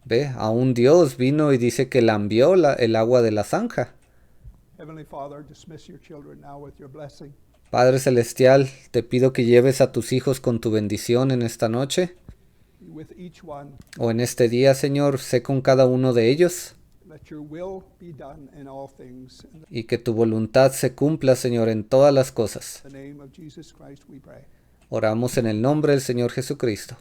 ve, aún Dios vino y dice que lambió el agua de la zanja. Heavenly Father, dismiss your children now with your blessing. Padre Celestial, te pido que lleves a tus hijos con tu bendición en esta noche, Be with each one. o en este día, Señor, sé con cada uno de ellos, Let your will be done in all things. In y que tu voluntad se cumpla, Señor, en todas las cosas. the name of Jesus Christ we pray. Oramos en el nombre del Señor Jesucristo.